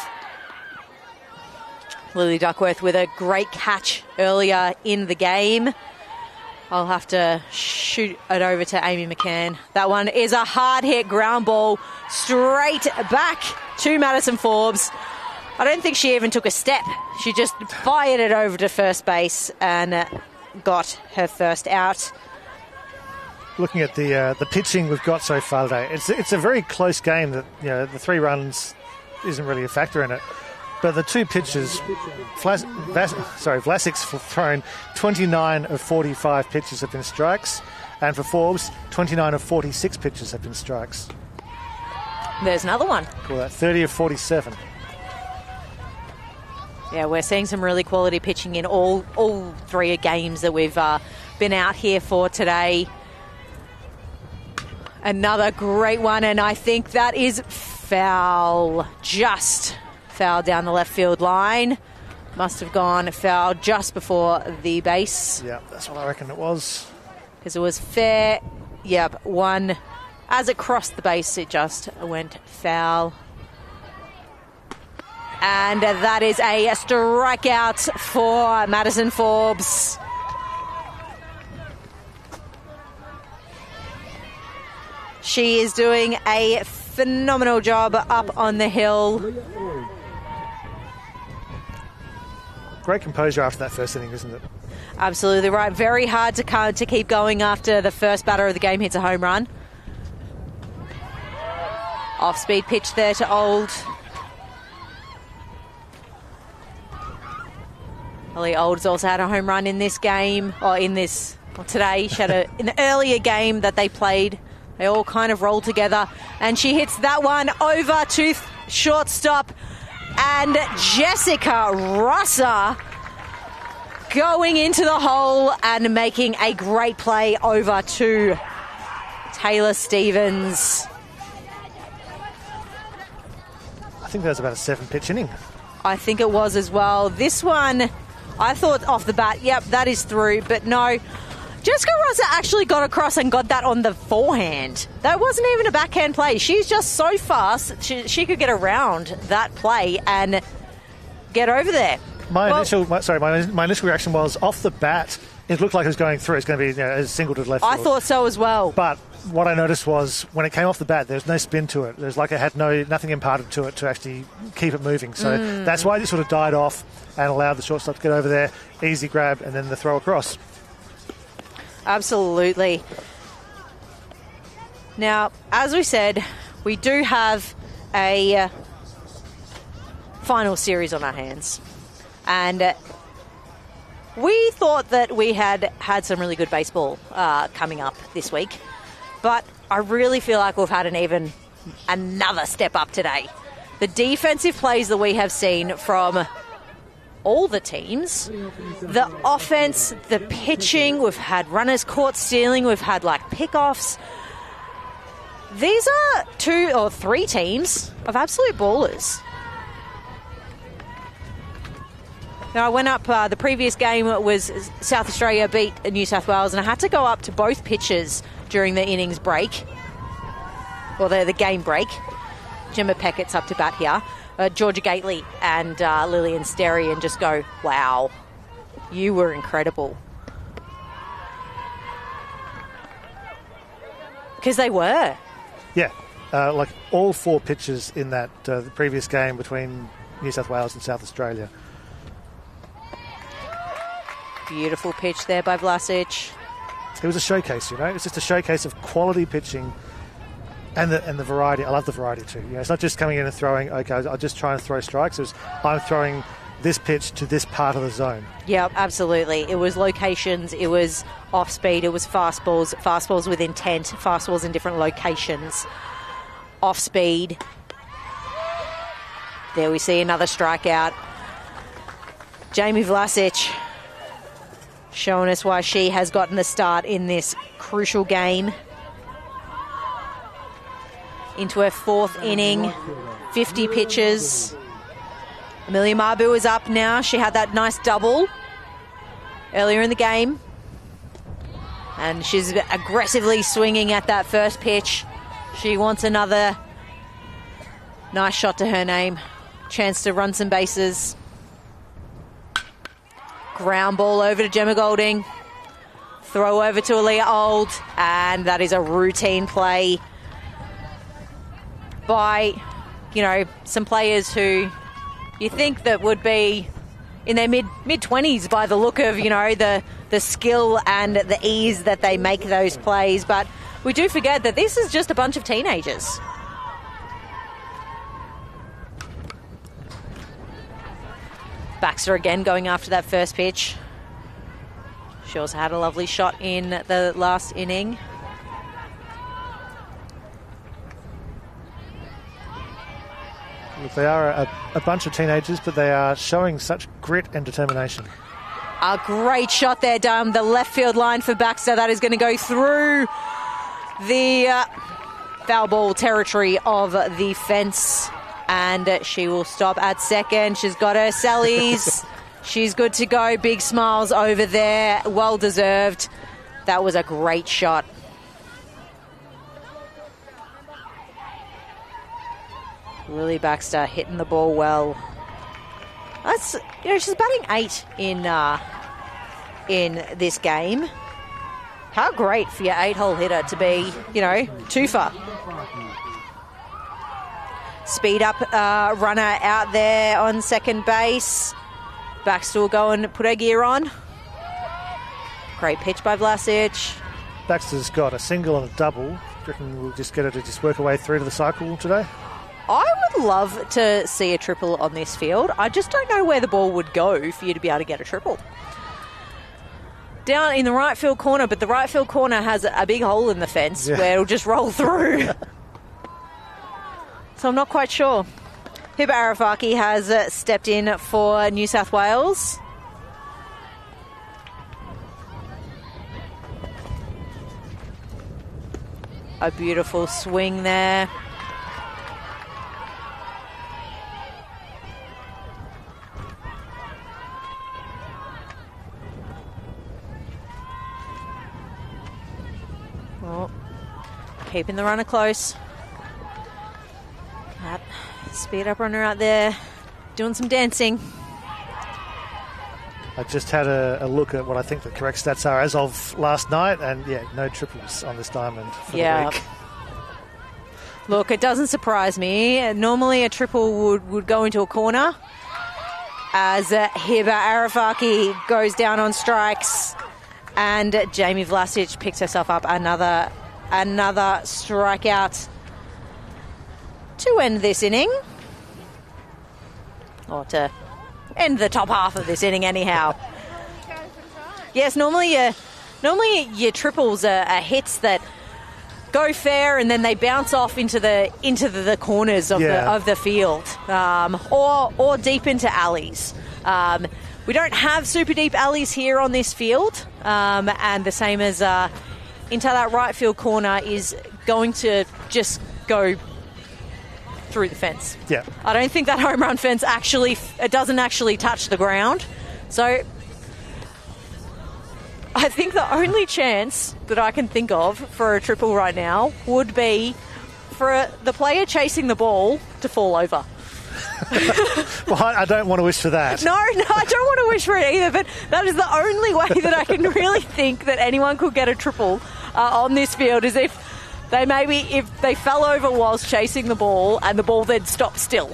Lily Duckworth with a great catch earlier in the game. I'll have to shoot it over to Amy McCann. That one is a hard-hit ground ball straight back to Madison Forbes. I don't think she even took a step. She just fired it over to first base and got her first out. Looking at the pitching we've got so far today, it's a very close game. That the 3 runs isn't really a factor in it. But the 2 pitches, Vlasic's thrown 29 of 45 pitches have been strikes, and for Forbes, 29 of 46 pitches have been strikes. There's another one. Call that 30 of 47. Yeah, we're seeing some really quality pitching in all 3 games that we've been out here for today. Another great one, and I think that is foul. Just foul down the left field line. Must have gone foul just before the base. Yeah, that's what I reckon it was. Because it was fair. Yep, one. As it crossed the base, it just went foul. And that is a strikeout for Madison Forbes. She is doing a phenomenal job up on the hill. Great composure after that first inning, isn't it? Absolutely right. Very hard to keep going after the first batter of the game hits a home run. Off-speed pitch there to Old. Ellie Old's also had a home run in this game, today. She had an earlier game that they played. They all kind of roll together, and she hits that one over to shortstop. And Jessica Rosser going into the hole and making a great play over to Taylor Stevens. I think that was about a 7-pitch inning. I think it was as well. This one, I thought off the bat, yep, that is through. But no, Jessica Rosa actually got across and got that on the forehand. That wasn't even a backhand play. She's just so fast, she could get around that play and get over there. My initial reaction was, off the bat, it looked like it was going through. It's going to be a single to the left I field. thought so as well. But what I noticed was, when it came off the bat, there was no spin to it. There's like it had nothing imparted to it to actually keep it moving. So that's why it sort of died off and allowed the shortstop to get over there, easy grab, and then the throw across. Absolutely. Now, as we said, we do have a final series on our hands. And we thought that we had some really good baseball coming up this week. But I really feel like we've had another step up today. The defensive plays that we have seen from all the teams, the offense, the pitching, we've had runners caught stealing, we've had like pickoffs. These are 2 or 3 teams of absolute ballers. Now, I went up, the previous game was South Australia beat New South Wales, and I had to go up to both pitches during the innings break, or the game break. Gemma Peckett's up to bat here. Georgia Gately and Lillian Sterry, and just go, wow, you were incredible. Because they were. Yeah, like all 4 pitches in that the previous game between New South Wales and South Australia. Beautiful pitch there by Vlasic. It was a showcase, It's just a showcase of quality pitching and the variety. I love the variety too. It's not just coming in and throwing, okay, I'll just try and throw strikes. I'm throwing this pitch to this part of the zone. Yeah, absolutely. It was locations, it was off speed, it was fastballs with intent, fastballs in different locations, off speed. There we see another strikeout. Jamie Vlasic showing us why she has gotten the start in this crucial game. Into her 4th inning, 50 pitches. Amelia Marbu is up now. She had that nice double earlier in the game. And she's aggressively swinging at that first pitch. She wants another nice shot to her name. Chance to run some bases. Ground ball over to Gemma Golding. Throw over to Aaliyah Old. And that is a routine play by, some players who you think that would be in their mid-20s by the look of, the skill and the ease that they make those plays. But we do forget that this is just a bunch of teenagers. Baxter again going after that first pitch. She also had a lovely shot in the last inning. Look, they are a bunch of teenagers, but they are showing such grit and determination. A great shot there down the left field line for Baxter. That is going to go through the foul ball territory of the fence. And she will stop at second. She's got her Sallies. She's good to go. Big smiles over there. Well deserved. That was a great shot. Lily Baxter hitting the ball well. That's, she's batting 8 in this game. How great for your 8-hole hitter to be, 2-for. Speed up runner out there on second base. Baxter will go and put her gear on. Great pitch by Vlasic. Baxter's got a single and a double. Do you reckon we'll just get her to just work her way through to the cycle today? I would love to see a triple on this field. I just don't know where the ball would go for you to be able to get a triple. Down in the right field corner, but the right field corner has a big hole in the fence where it'll just roll through. So I'm not quite sure. Hiba Arafaki has stepped in for New South Wales. a beautiful swing there. Oh, keeping the runner close. That speed up runner out there doing some dancing. I just had a look at what I think the correct stats are as of last night, and yeah, no triples on this diamond for the week. Look, it doesn't surprise me. Normally a triple would go into a corner as Hiba Arafaki goes down on strikes, and Jamie Vlasic picks herself up another strikeout to end this inning. Or to end the top half of this inning anyhow. Yes, normally your triples are hits that go fair and then they bounce off into the corners of the field, or deep into alleys. We don't have super deep alleys here on this field, and the same as into that right field corner is going to just go through the fence. Yeah. I don't think that home run fence it doesn't actually touch the ground. So I think the only chance that I can think of for a triple right now would be for the player chasing the ball to fall over. Well, I don't want to wish for that. No, I don't want to wish for it either, but that is the only way that I can really think that anyone could get a triple on this field is if they fell over whilst chasing the ball and the ball then stopped still.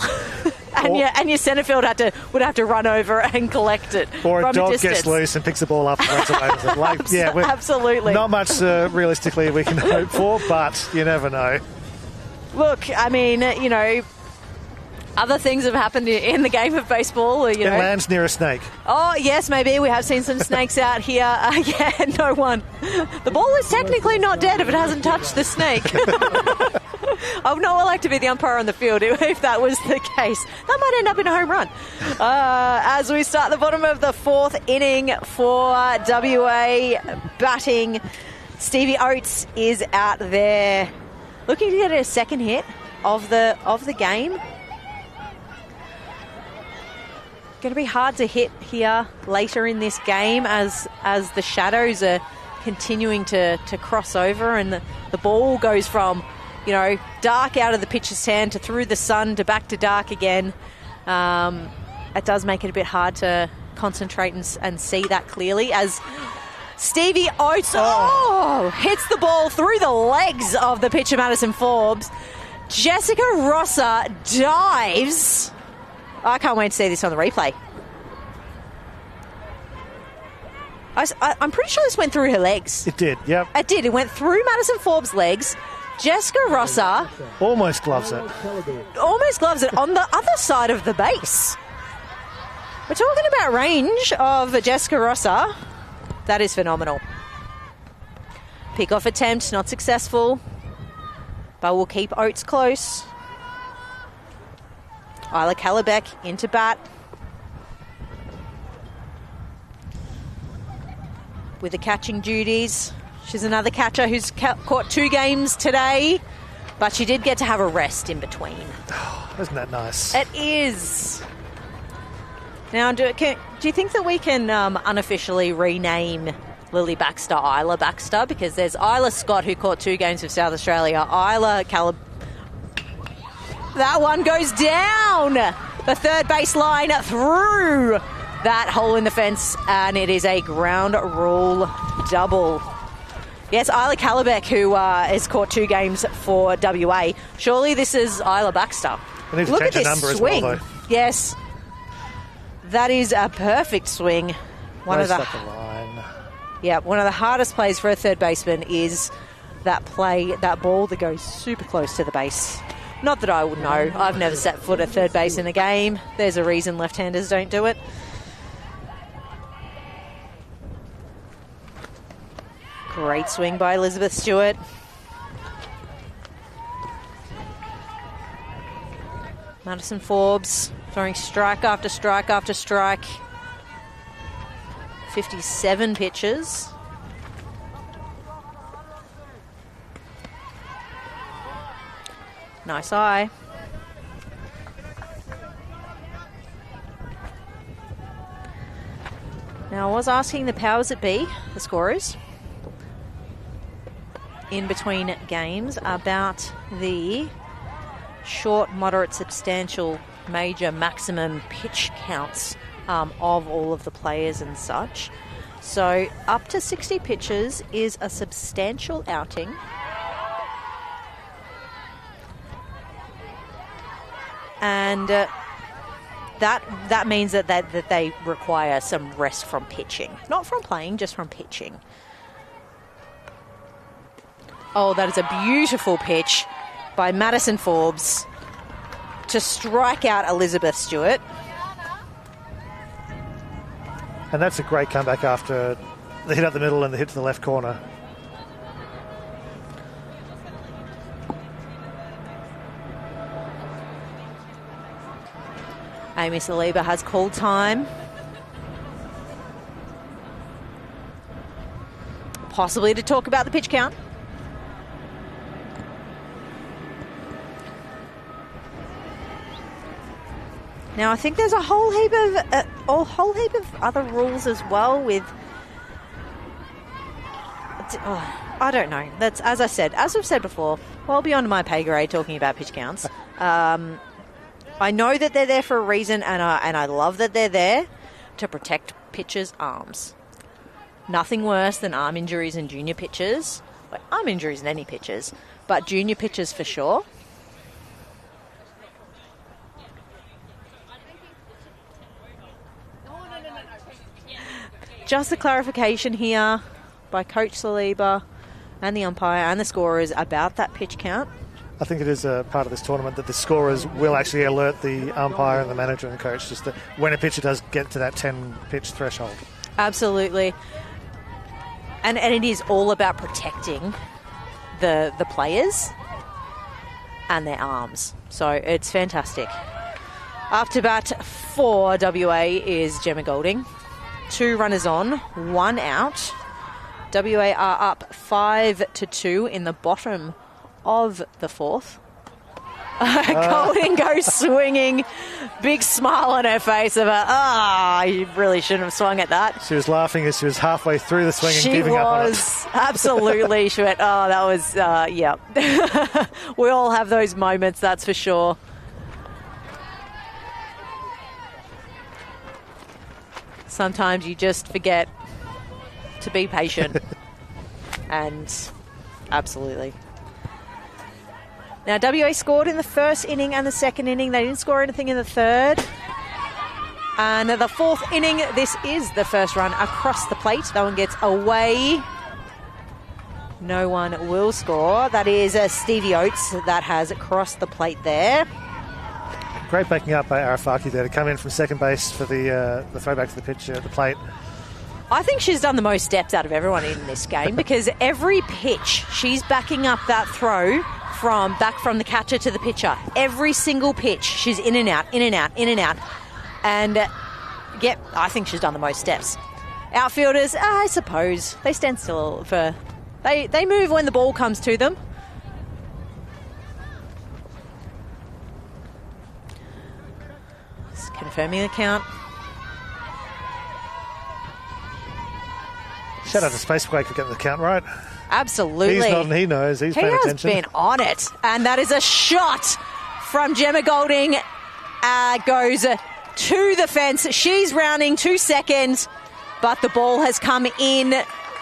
and your centre field would have to run over and collect it. Or from a dog distance. gets loose and picks the ball up and runs away with it. Absolutely. Not much realistically we can hope for, but you never know. Look, I mean, other things have happened in the game of baseball. It lands near a snake. Oh, yes, maybe. We have seen some snakes out here. No one. The ball is technically not dead if it hasn't touched the snake. I would not like to be the umpire on the field if that was the case. That might end up in a home run. As we start the bottom of the fourth inning for WA batting, Stevie Oates is out there looking to get a second hit of the game. Going to be hard to hit here later in this game as the shadows are continuing to cross over and the ball goes from dark out of the pitcher's hand to through the sun to back to dark again. It does make it a bit hard to concentrate and see that clearly as Stevie Oates hits the ball through the legs of the pitcher Madison Forbes. Jessica Rosser dives. I can't wait to see this on the replay. I'm pretty sure this went through her legs. It did, yep. It did. It went through Madison Forbes' legs. Jessica Rosser almost gloves it on the other side of the base. We're talking about range of Jessica Rosser. That is phenomenal. Pick-off attempt, not successful. But we'll keep Oates close. Isla Calabeck into bat. With the catching duties. She's another catcher who's caught 2 games today, but she did get to have a rest in between. Isn't that nice? It is. Now, do you think that we can unofficially rename Lily Baxter Isla Baxter? Because there's Isla Scott, who caught 2 games with South Australia. Isla Calabeck. That one goes down the third base line through that hole in the fence, and it is a ground rule double. Yes, Isla Calabeck, who has caught 2 games for WA. Surely this is Isla Baxter. They need to Look at change this the number swing. as well, though. Yes, that is a perfect swing. One of the hardest plays for a third baseman is that ball that goes super close to the base. Not that I would know. I've never set foot at third base in a game. There's a reason left-handers don't do it. Great swing by Elizabeth Stewart. Madison Forbes throwing strike after strike after strike. 57 pitches. Nice eye. Now, I was asking the powers that be, the scorers, in between games about the short, moderate, substantial, major, maximum pitch counts of all of the players and such. So up to 60 pitches is a substantial outing. And that means that they require some rest from pitching. Not from playing, just from pitching. Oh, that is a beautiful pitch by Madison Forbes to strike out Elizabeth Stewart. And that's a great comeback after the hit up the middle and the hit to the left corner. Amy Saliba has called time. Possibly to talk about the pitch count. Now, I think there's a whole heap of other rules as well with. I don't know. That's as we've said before, well beyond my pay grade talking about pitch counts. I know that they're there for a reason, and I love that they're there to protect pitchers' arms. Nothing worse than arm injuries in junior pitchers. Well, arm injuries in any pitchers, but junior pitchers for sure. Just a clarification here by Coach Saliba and the umpire and the scorers about that pitch count. I think it is a part of this tournament that the scorers will actually alert the umpire and the manager and the coach just that when a pitcher does get to that 10-pitch threshold. Absolutely. And it is all about protecting the players and their arms. So it's fantastic. After bat for WA is Gemma Golding. 2 runners on, 1 out. WA are up 5-2 in the bottom of the 4th. Golding goes swinging, big smile on her face of you really shouldn't have swung at that. She was laughing as she was halfway through the swing and giving up on it. Absolutely. She went, that was, yeah. We all have those moments, that's for sure. Sometimes you just forget to be patient. And absolutely. Now, WA scored in the first inning and the second inning. They didn't score anything in the third. And the 4th inning, this is the first run across the plate. That one gets away. No one will score. That is Stevie Oates that has crossed the plate there. Great backing up by Arafaki there to come in from second base for the throwback to the pitch at the plate. I think she's done the most steps out of everyone in this game because every pitch she's backing up that throw back from the catcher to the pitcher. Every single pitch she's in and out, in and out, in and out. And I think she's done the most steps. Outfielders, I suppose, they stand still for... They move when the ball comes to them. Just confirming the count. Shout out to Spacequake for getting the count right. Absolutely. He's nodding, he knows. He's paying attention. He has been on it. And that is a shot from Gemma Golding. Goes to the fence. She's rounding to second, but the ball has come in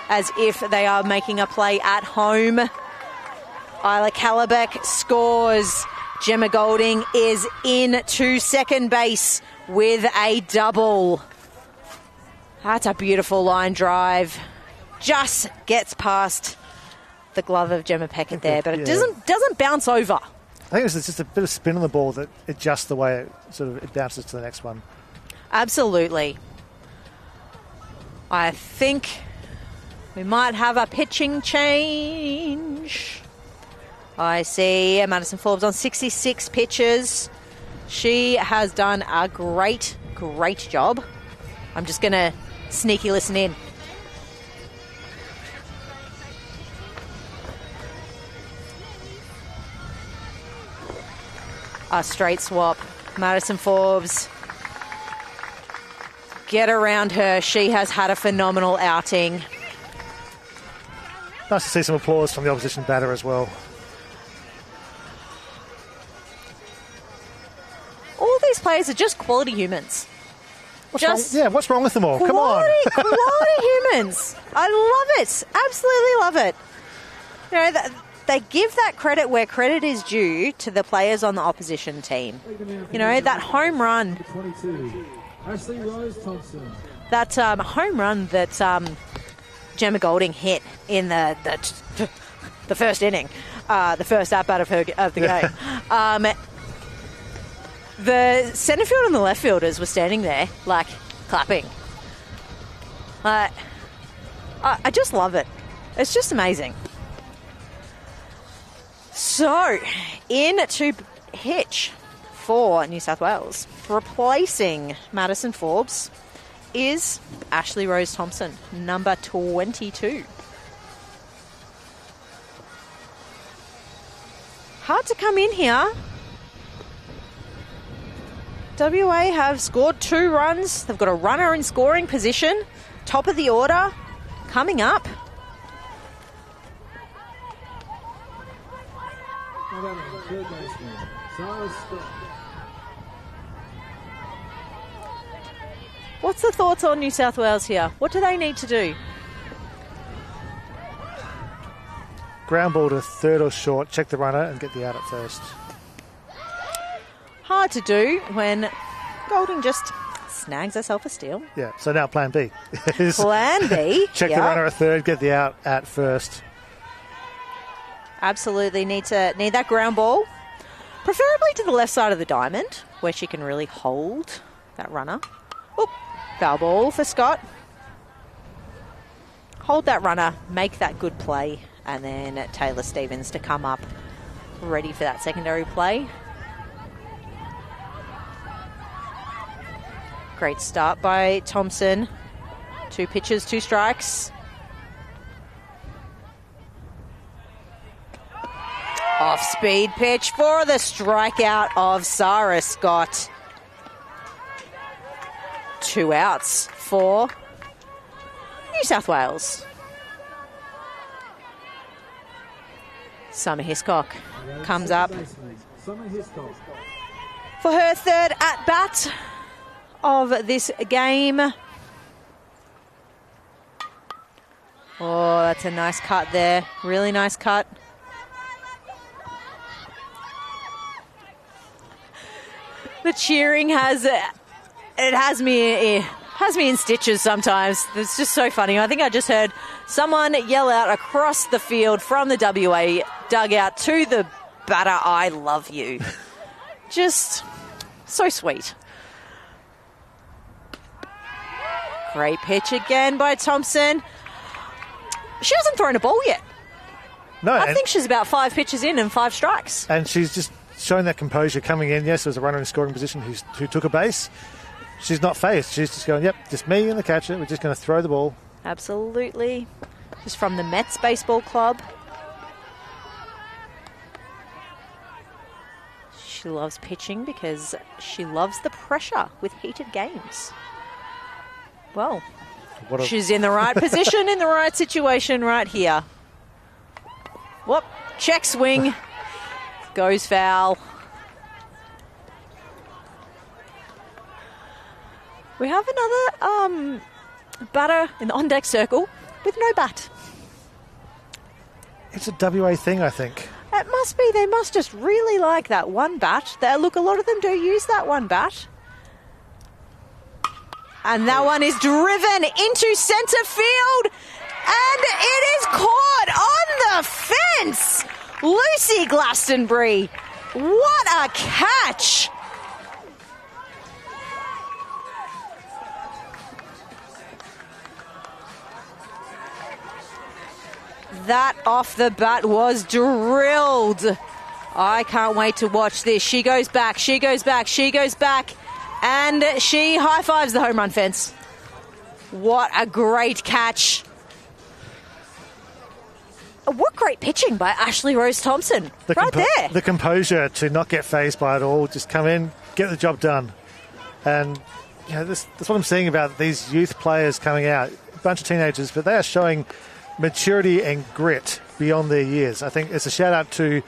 as if they are making a play at home. Isla Calabeck scores. Gemma Golding is in to second base with a double. That's a beautiful line drive. Just gets past the glove of Gemma Peckett there, but it doesn't bounce over. I think it's just a bit of spin on the ball that adjusts the way it bounces to the next one. Absolutely. I think we might have a pitching change. I see Madison Forbes on 66 pitches. She has done a great job. I'm just going to sneaky listen in. a straight swap. Madison Forbes, get around her. She has had a phenomenal outing. Nice to see some applause from the opposition batter as well. All these players are just quality humans. What's wrong with them all? Come on. Quality humans. I love it. Absolutely love it. You know, they give that credit where credit is due to the players on the opposition team. You know, that home run. 22. Ashley Rose Thompson. That home run that Gemma Golding hit in the first inning, the first at-bat of the game. The centre field and the left fielders were standing there, like, clapping. I just love it. It's just amazing. So, in to pitch for New South Wales, replacing Madison Forbes, is Ashley Rose Thompson, number 22. Hard to come in here. WA have scored 2 runs. They've got a runner in scoring position. Top of the order coming up. Third baseman, Sarah Scott. What's the thoughts on New South Wales here? What do they need to do? Ground ball to third or short, check the runner and get the out at first. Hard to do when Golding just snags herself a steal. Yeah, so now plan B. is Plan B. check the runner at third, get the out at first. Absolutely need that ground ball, preferably to the left side of the diamond, where she can really hold that runner. Oop, foul ball for Scott. Hold that runner, make that good play, and then Taylor Stevens to come up ready for that secondary play. Great start by Thompson. 2 pitches, 2 strikes. Off-speed pitch for the strikeout of Sarah Scott. 2 outs for New South Wales. Summer Hiscock comes up Summer Hiscock. for her 3rd at-bat of this game. Oh, that's a nice cut there. Really nice cut. The cheering has me in stitches sometimes. It's just so funny. I think I just heard someone yell out across the field from the WA dugout to the batter, "I love you." Just so sweet. Great pitch again by Thompson. She hasn't thrown a ball yet. No, I think she's about 5 pitches in and 5 strikes. And she's just showing that composure coming in. Yes, there was a runner in scoring position who took a base. She's not phased. She's just going, yep, just me and the catcher. We're just going to throw the ball. Absolutely. She's from the Mets Baseball Club. She loves pitching because she loves the pressure with heated games. Well, she's in the right position, in the right situation right here. Whoop, check swing. Goes foul. We have another batter in the on-deck circle with no bat. It's a WA thing, I think. It must be. They must just really like that one bat. Look, a lot of them do use that one bat. And that one is driven into centre field. And it is caught on the fence. Lucy Glastonbury. What a catch. That off the bat was drilled. I can't wait to watch this. She goes back, she goes back, she goes back, and she high-fives the home run fence. What a great catch. what great pitching by Ashley Rose Thompson. There. The composure to not get fazed by it all, just come in, get the job done. And that's what I'm seeing about these youth players coming out. A bunch of teenagers, but they are showing maturity and grit beyond their years. I think it's a shout out to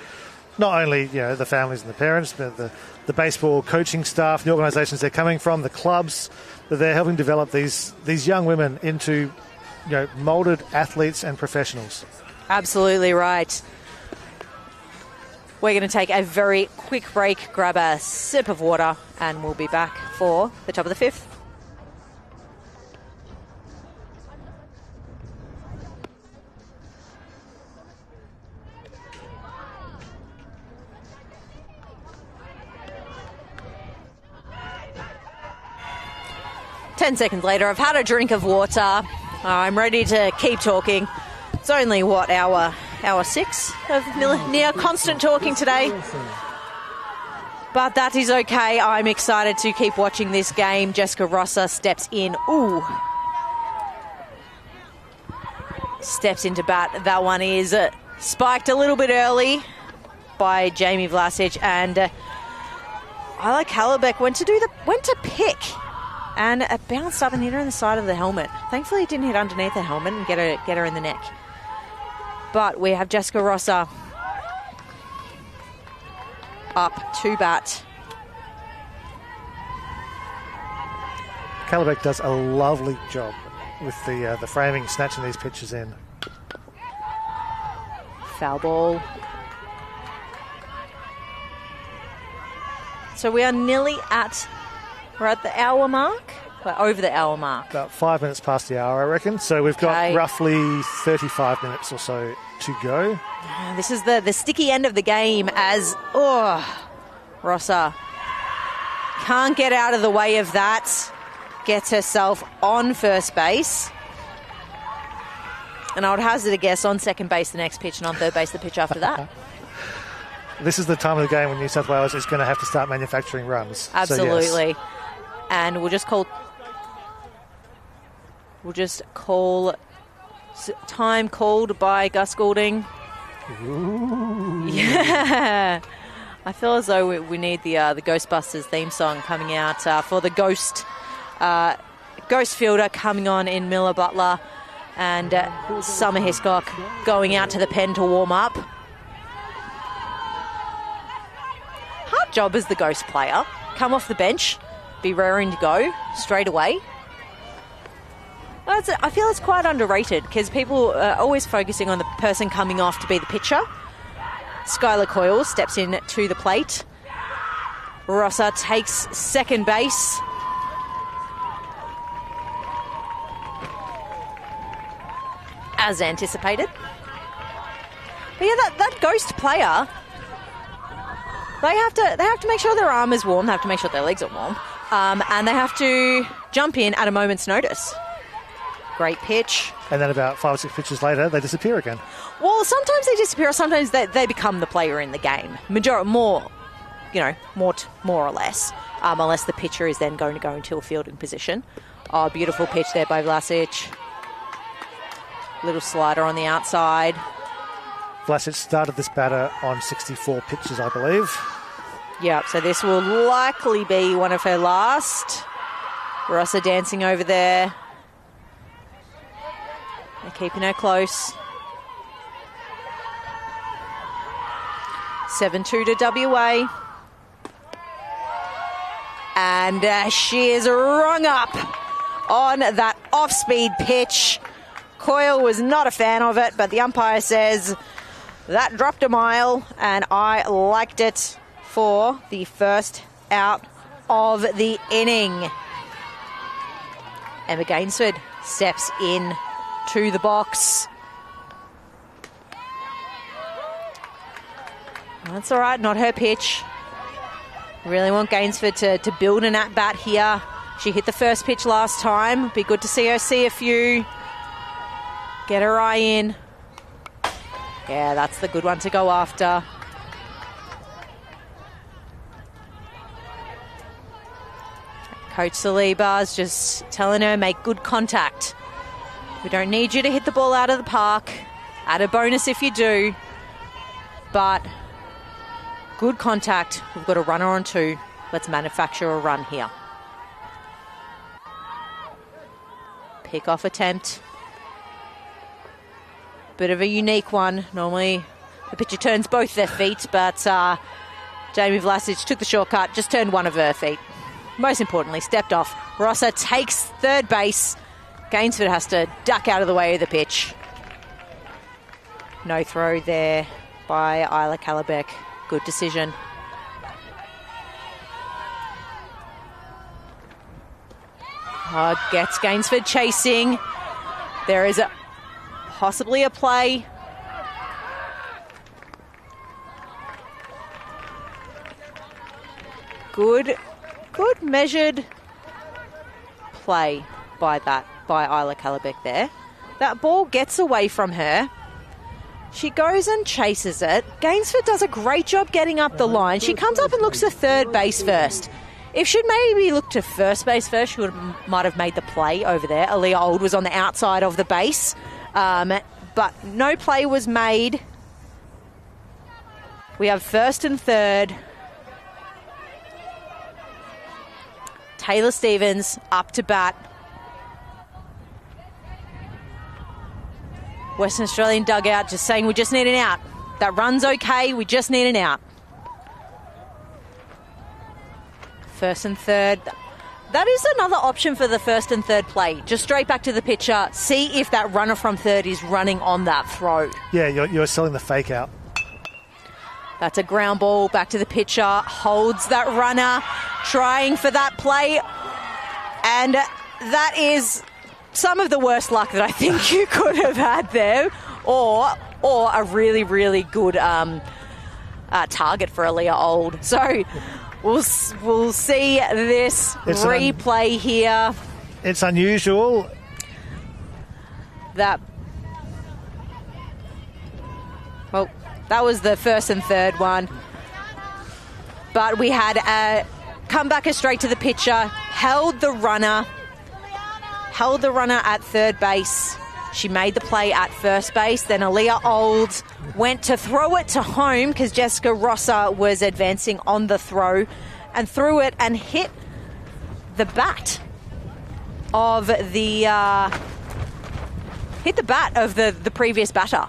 not only the families and the parents, but the baseball coaching staff, the organisations they're coming from, the clubs, that they're helping develop these young women into moulded athletes and professionals. Absolutely right. We're going to take a very quick break, grab a sip of water, and we'll be back for the top of the fifth. Ten seconds later, I've had a drink of water. I'm ready to keep talking. It's only, hour 6 of near constant talking today. But that is okay. I'm excited to keep watching this game. Jessica Rosser steps in. Ooh. Steps into bat. That one is spiked a little bit early by Jamie Vlasic. And Isla Kalabek went to pick. And it bounced up and hit her in the side of the helmet. Thankfully, it didn't hit underneath the helmet and get her in the neck. But we have Jessica Rosser up to bat. Kalabek does a lovely job with the framing, snatching these pitches in. Foul ball. So we are nearly we're at the hour mark. We're over the hour mark. About 5 minutes past the hour, I reckon. So we've got roughly 35 minutes or so to go. This is the sticky end of the game as Rosser can't get out of the way of that. Gets herself on first base. And I would hazard a guess on second base the next pitch and on third base the pitch after that. This is the time of the game when New South Wales is going to have to start manufacturing runs. Absolutely. So yes. And we'll just call time called by Gus Goulding. Ooh. Yeah. I feel as though we need the Ghostbusters theme song coming out for the Ghost fielder coming on in Miller Butler and Summer Hiscock going out to the pen to warm up. Hard job as the Ghost player. Come off the bench, be raring to go straight away. I feel it's quite underrated because people are always focusing on the person coming off to be the pitcher. Skylar Coyle steps in to the plate. Rosser takes second base. As anticipated. But yeah, that Ghost player, they have to make sure their arm is warm, they have to make sure their legs are warm, and they have to jump in at a moment's notice. Great pitch. And then about 5 or 6 pitches later, they disappear again. Well, sometimes they disappear, or sometimes they become the player in the game. More or less, unless the pitcher is then going to go into a fielding position. Oh, beautiful pitch there by Vlasic. Little slider on the outside. Vlasic started this batter on 64 pitches, I believe. Yep, so this will likely be one of her last. Rosser dancing over there. They're keeping her close. 7-2 to WA. And she is rung up on that off-speed pitch. Coyle was not a fan of it, but the umpire says that dropped a mile, and I liked it for the first out of the inning. Emma Gainsford steps in to the box. That's all right, not her pitch. Really want Gainsford to build an at-bat here. She hit the first pitch last time. Be good to see her see a few. Get her eye in. Yeah, that's the good one to go after. Coach Saliba's just telling her, make good contact. We don't need you to hit the ball out of the park. Add a bonus if you do. But good contact. We've got a runner on 2. Let's manufacture a run here. Pick-off attempt. Bit of a unique one. Normally the pitcher turns both their feet, but Jamie Vlasic took the shortcut, just turned one of her feet. Most importantly, stepped off. Rossa takes third base. Gainsford has to duck out of the way of the pitch. No throw there by Isla Calabec. Good decision. Gets Gainsford chasing. There is possibly a play. Good measured play by Isla Calabec there. That ball gets away from her. She goes and chases it. Gainsford does a great job getting up the line. She comes up and looks to third base first. If she'd maybe looked to first base first, she might have made the play over there. Aaliyah Old was on the outside of the base, but no play was made. We have first and third. Taylor Stevens up to bat. Western Australian dugout just saying we just need an out. That run's okay, we just need an out. First and third. That is another option for the first and third play. Just straight back to the pitcher, see if that runner from third is running on that throw. Yeah, you're selling the fake out. That's a ground ball back to the pitcher, holds that runner, trying for that play. And that is some of the worst luck that I think you could have had there, or a really, really good target for Aaliyah Old. So we'll see this replay here. It's unusual. That was the first and third one. But we had a comebacker straight to the pitcher, held the runner at third base. She made the play at first base. Then Aaliyah Old went to throw it to home because Jessica Rossa was advancing on the throw and threw it and hit the bat of the previous batter.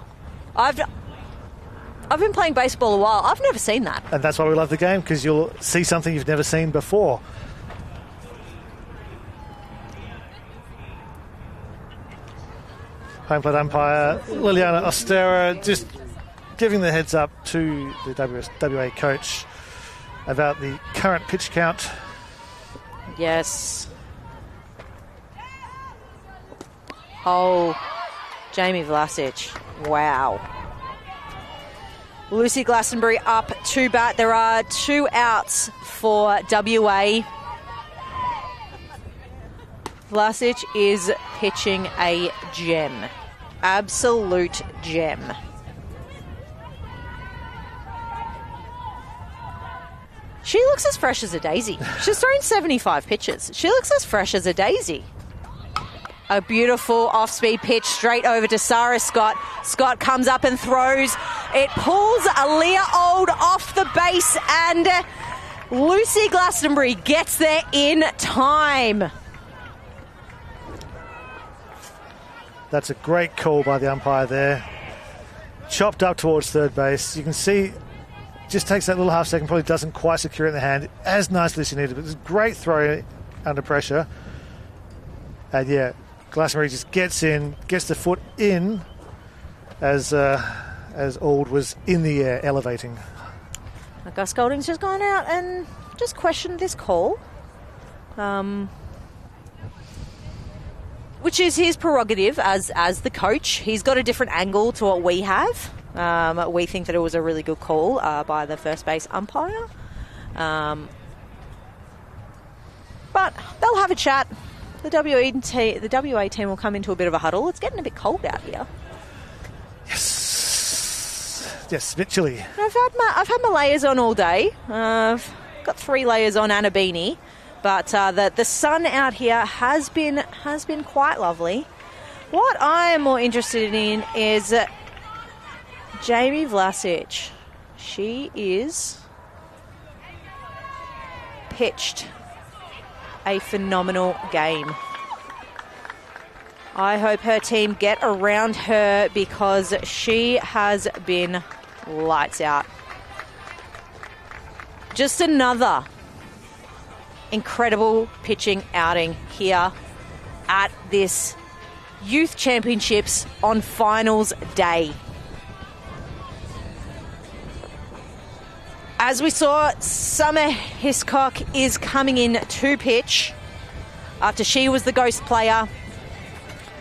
I've been playing baseball a while. I've never seen that. And that's why we love the game, because you'll see something you've never seen before. Home plate umpire Liliana Ostera just giving the heads up to the WA coach about the current pitch count. Yes. Oh, Jamie Vlasic. Wow. Lucy Glastonbury up to bat. There are 2 outs for WA. Vlasic is pitching a gem. Absolute gem. She looks as fresh as a daisy. She's thrown 75 pitches. She looks as fresh as a daisy. A beautiful off-speed pitch straight over to Sarah Scott. Scott comes up and throws. It pulls Aaliyah Old off the base, and Lucy Glastonbury gets there in time. That's a great call by the umpire there. Chopped up towards third base. You can see just takes that little half second, probably doesn't quite secure it in the hand as nicely as she needed. But it's a great throw under pressure. And yeah, Glastonbury just gets in, gets the foot in as Auld was in the air, elevating. Gus Golding's just gone out and just questioned this call, which is his prerogative as the coach. He's got a different angle to what we have. We think that it was a really good call by the first base umpire. But they'll have a chat. The WA team will come into a bit of a huddle. It's getting a bit cold out here. Yes, a bit chilly. I've had my layers on all day. I've got 3 layers on and a beanie. But the sun out here has been quite lovely. What I am more interested in is Jamie Vlasic, she is pitched a phenomenal game. I hope her team get around her because she has been lights out. Just another incredible pitching outing here at this Youth Championships on finals day. As we saw, Summer Hiscock is coming in to pitch after she was the ghost player,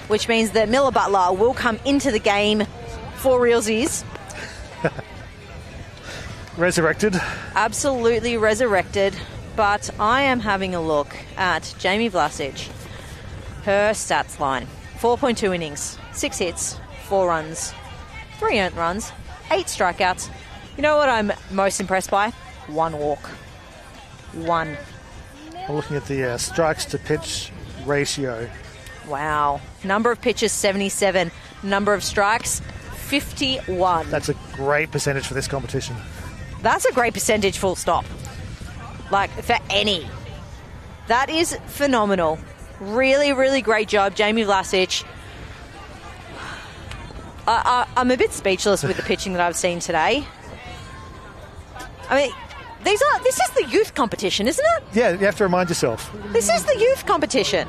which means that Miller Butler will come into the game for realsies. Resurrected. Absolutely resurrected. But I am having a look at Jamie Vlasic. Her stats line. 4.2 innings, 6 hits, 4 runs, 3 earned runs, 8 strikeouts. You know what I'm most impressed by? 1 walk. 1. I'm looking at the strikes to pitch ratio. Wow. Number of pitches, 77. Number of strikes, 51. That's a great percentage for this competition. That's a great percentage, full stop. Like, for any. That is phenomenal. Really, really great job, Jamie Vlasic. I'm a bit speechless with the pitching that I've seen today. I mean, this is the youth competition, isn't it? Yeah, you have to remind yourself. This is the youth competition.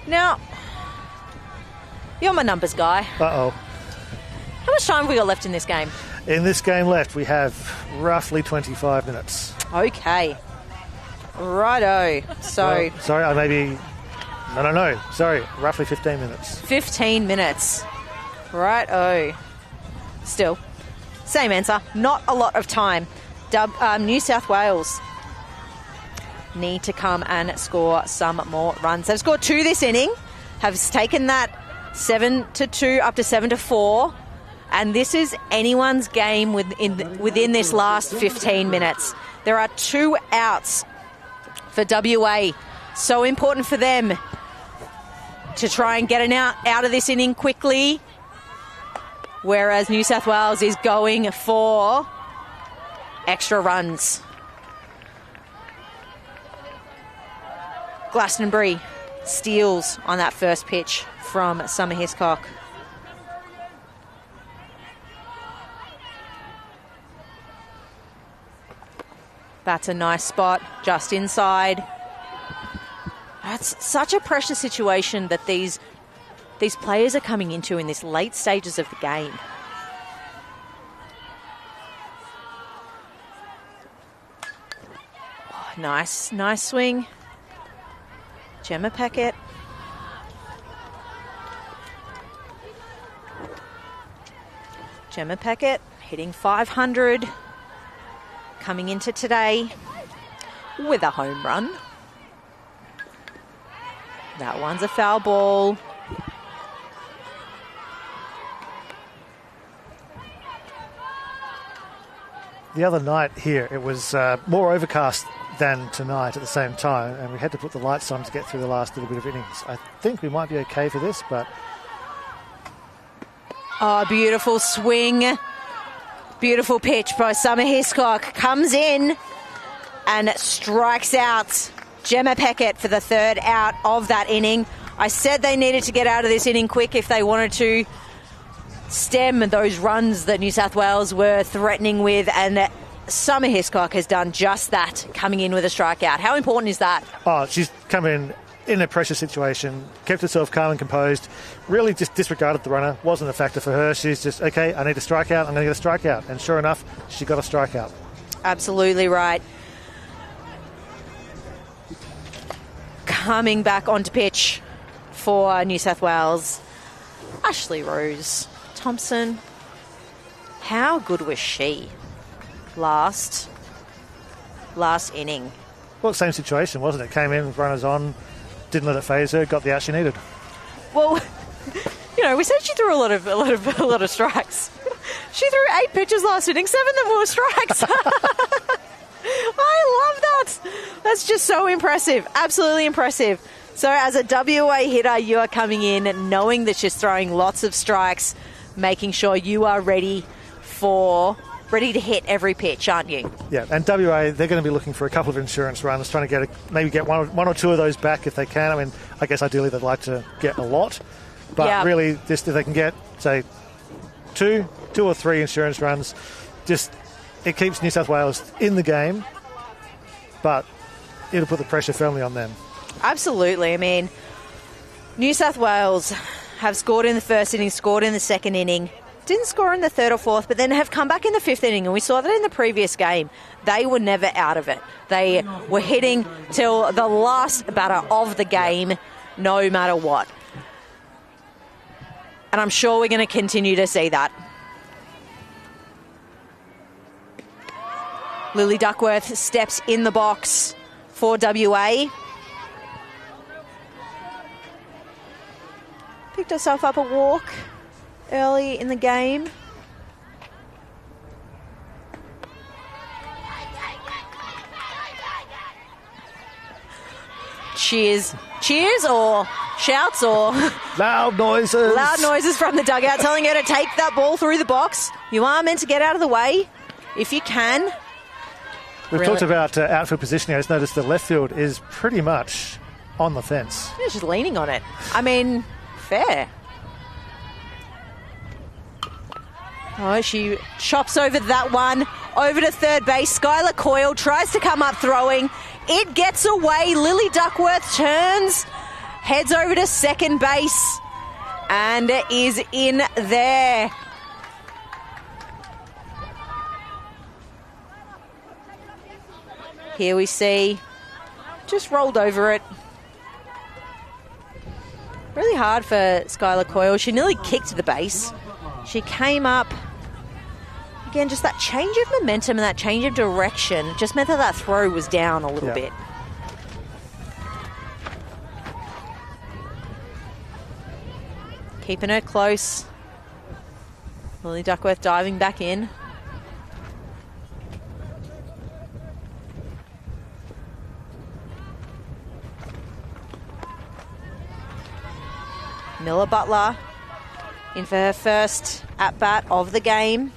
Now, you're my numbers guy. Uh-oh. How much time have we got left in this game? In this game left, we have roughly 25 minutes. Okay. Righto. So... Sorry, I maybe... No. Sorry, roughly 15 minutes. 15 minutes. Righto. Still, same answer. Not a lot of time. New South Wales need to come and score some more runs. They've scored 2 this inning. Have taken that 7-2 up to 7-4. And this is anyone's game within this last 15 minutes. There are 2 outs for WA. So important for them to try and get an out of this inning quickly. Whereas New South Wales is going for extra runs. Glastonbury steals on that first pitch from Summer Hiscock. That's a nice spot, just inside. That's such a pressure situation that these players are coming into in this late stages of the game. Oh, nice swing. Gemma Packet. Gemma Packet hitting 500. Coming into today with a home run. That one's a foul ball. The other night here, it was more overcast than tonight at the same time, and we had to put the lights on to get through the last little bit of innings. I think we might be okay for this, but... Oh, beautiful swing. Beautiful pitch by Summer Hiscock. Comes in and strikes out Gemma Packet for the 3rd out of that inning. I said they needed to get out of this inning quick if they wanted to stem those runs that New South Wales were threatening with, and Summer Hiscock has done just that, coming in with a strikeout. How important is that? Oh, she's come in a pressure situation, kept herself calm and composed, really just disregarded the runner. Wasn't a factor for her. She's just, okay, I need a strikeout, I'm going to get a strikeout. And sure enough, she got a strikeout. Absolutely right. Coming back onto pitch for New South Wales, Ashley Rose Thompson. How good was she last inning? Well, same situation, wasn't it? Came in with runners on, didn't let it phase her, got the out she needed. Well, you know, we said she threw a lot of strikes. She threw 8 pitches last inning, 7 of them were strikes. I love that. That's just so impressive. Absolutely impressive. So as a WA hitter, you are coming in knowing that she's throwing lots of strikes, making sure you are ready to hit every pitch, aren't you? Yeah, and WA, they're going to be looking for a couple of insurance runs, trying to get one or two of those back if they can. I mean, I guess ideally they'd like to get a lot, but really, just if they can get, say, two or three insurance runs, just it keeps New South Wales in the game, but it'll put the pressure firmly on them. Absolutely. I mean, New South Wales have scored in the first inning, scored in the second inning, didn't score in the third or fourth, but then have come back in the fifth inning, and we saw that in the previous game. They were never out of it. They were hitting till the last batter of the game, no matter what. And I'm sure we're going to continue to see that. Lily Duckworth steps in the box for WA. Picked herself up a walk early in the game. Cheers or shouts or loud noises. Loud noises from the dugout telling her to take that ball through the box. You are meant to get out of the way if you can. We've talked about outfield positioning. I just noticed the left field is pretty much on the fence. Yeah, she's leaning on it. I mean, fair. Oh, she chops over that one. Over to third base. Skylar Coyle tries to come up throwing. It gets away. Lily Duckworth turns, heads over to second base, and is in there. Here we see, just rolled over it. Really hard for Skylar Coyle. She nearly kicked the base. She came up. Again, just that change of momentum and that change of direction just meant that throw was down a little bit. Keeping her close. Lily Duckworth diving back in. Miller Butler in for her first at-bat of the game.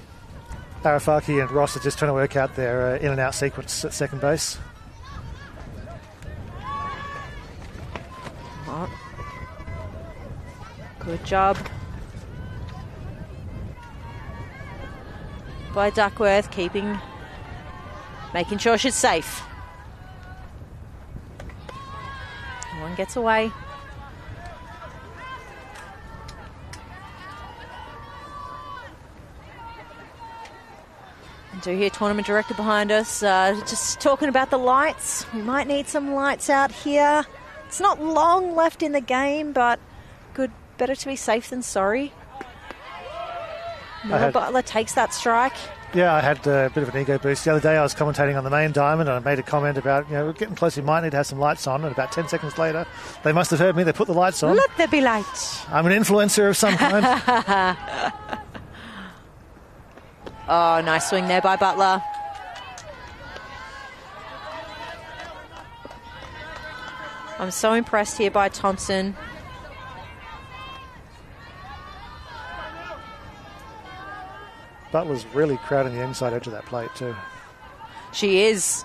Arafaki and Ross are just trying to work out their in and out sequence at second base. Oh. Good job by Duckworth, making sure she's safe. No one gets away. Do hear tournament director behind us just talking about the lights. We might need some lights out here. It's not long left in the game, but better to be safe than sorry. Miller Butler takes that strike. Yeah, I had a bit of an ego boost. The other day I was commentating on the main diamond and I made a comment about, we're getting close, we might need to have some lights on. And about 10 seconds later, they must have heard me. They put the lights on. Let there be light. I'm an influencer of some kind. Oh, nice swing there by Butler. I'm so impressed here by Thompson. Butler's really crowding the inside edge of that plate too. She is.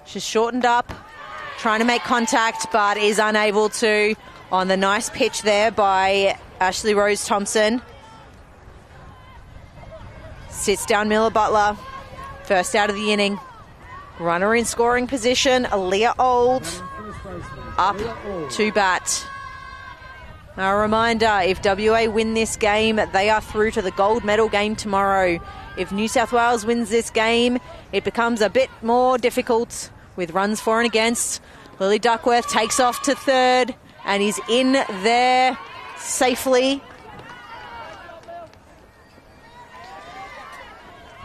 She's shortened up, trying to make contact, but is unable to on the nice pitch there by Ashley Rose Thompson. Sits down Miller Butler. First out of the inning. Runner in scoring position. Aaliyah Old up to bat. A reminder, if WA win this game, they are through to the gold medal game tomorrow. If New South Wales wins this game, it becomes a bit more difficult with runs for and against. Lily Duckworth takes off to third and is in there safely.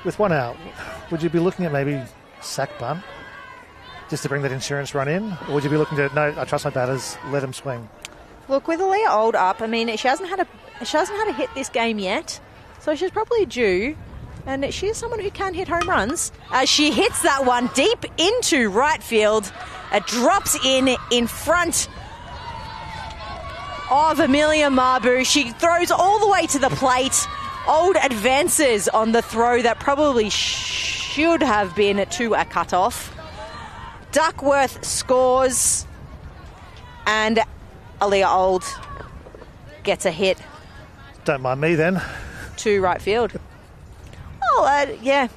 With one out, would you be looking at maybe sack bunt just to bring that insurance run in? Or would you be looking to, no, I trust my batters, let them swing? Look, with Aaliyah Old up, I mean, she hasn't had a hit this game yet, so she's probably due. And she is someone who can hit home runs. As she hits that one deep into right field. It drops in front of Amelia Marbu. She throws all the way to the plate. Old advances on the throw that probably should have been to a cutoff. Duckworth scores, and Aaliyah Old gets a hit. Don't mind me then. To right field. Oh, yeah.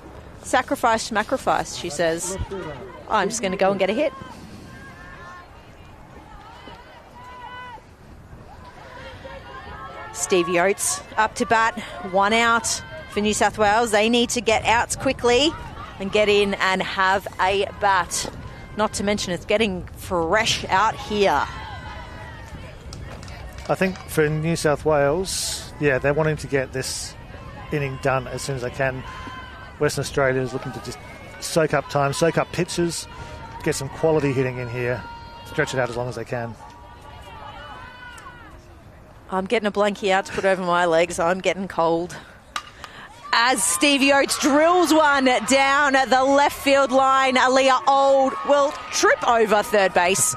Sacrifice, she says. I'm just going to go and get a hit. Stevie Oates up to bat, 1 out for New South Wales. They need to get outs quickly and get in and have a bat. Not to mention it's getting fresh out here. I think for New South Wales, yeah, they're wanting to get this inning done as soon as they can. Western Australia is looking to just soak up time, soak up pitches, get some quality hitting in here, stretch it out as long as they can. I'm getting a blankie out to put over my legs. I'm getting cold. As Stevie Oates drills one down the left field line, Aaliyah Old will trip over third base.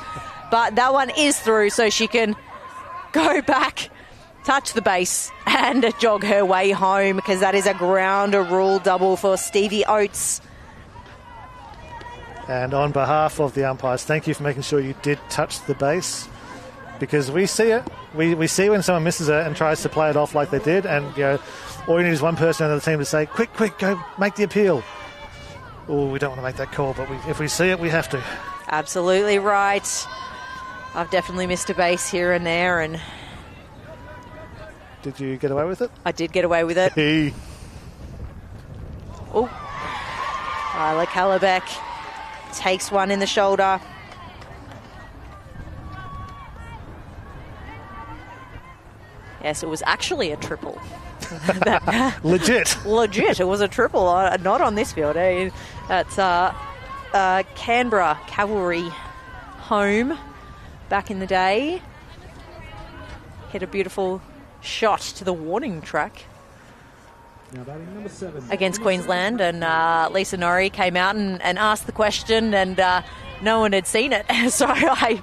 But that one is through, so she can go back, touch the base, and jog her way home, because that is a ground rule double for Stevie Oates. And on behalf of the umpires, thank you for making sure you did touch the base, because we see it. We see when someone misses it and tries to play it off like they did, and all you need is one person on the team to say, quick, go make the appeal. Oh, we don't want to make that call, but if we see it, we have to. Absolutely right. I've definitely missed a base here and there, and did you get away with it? I did get away with it. Hey. Oh, Isla Calabeck takes one in the shoulder. Yes, it was actually a triple. Legit. It was a triple, not on this field. That's Canberra Cavalry home back in the day. Hit a beautiful shot to the warning track Now batting number 7. against Queensland, and Lisa Norrie came out and asked the question, and no one had seen it. So I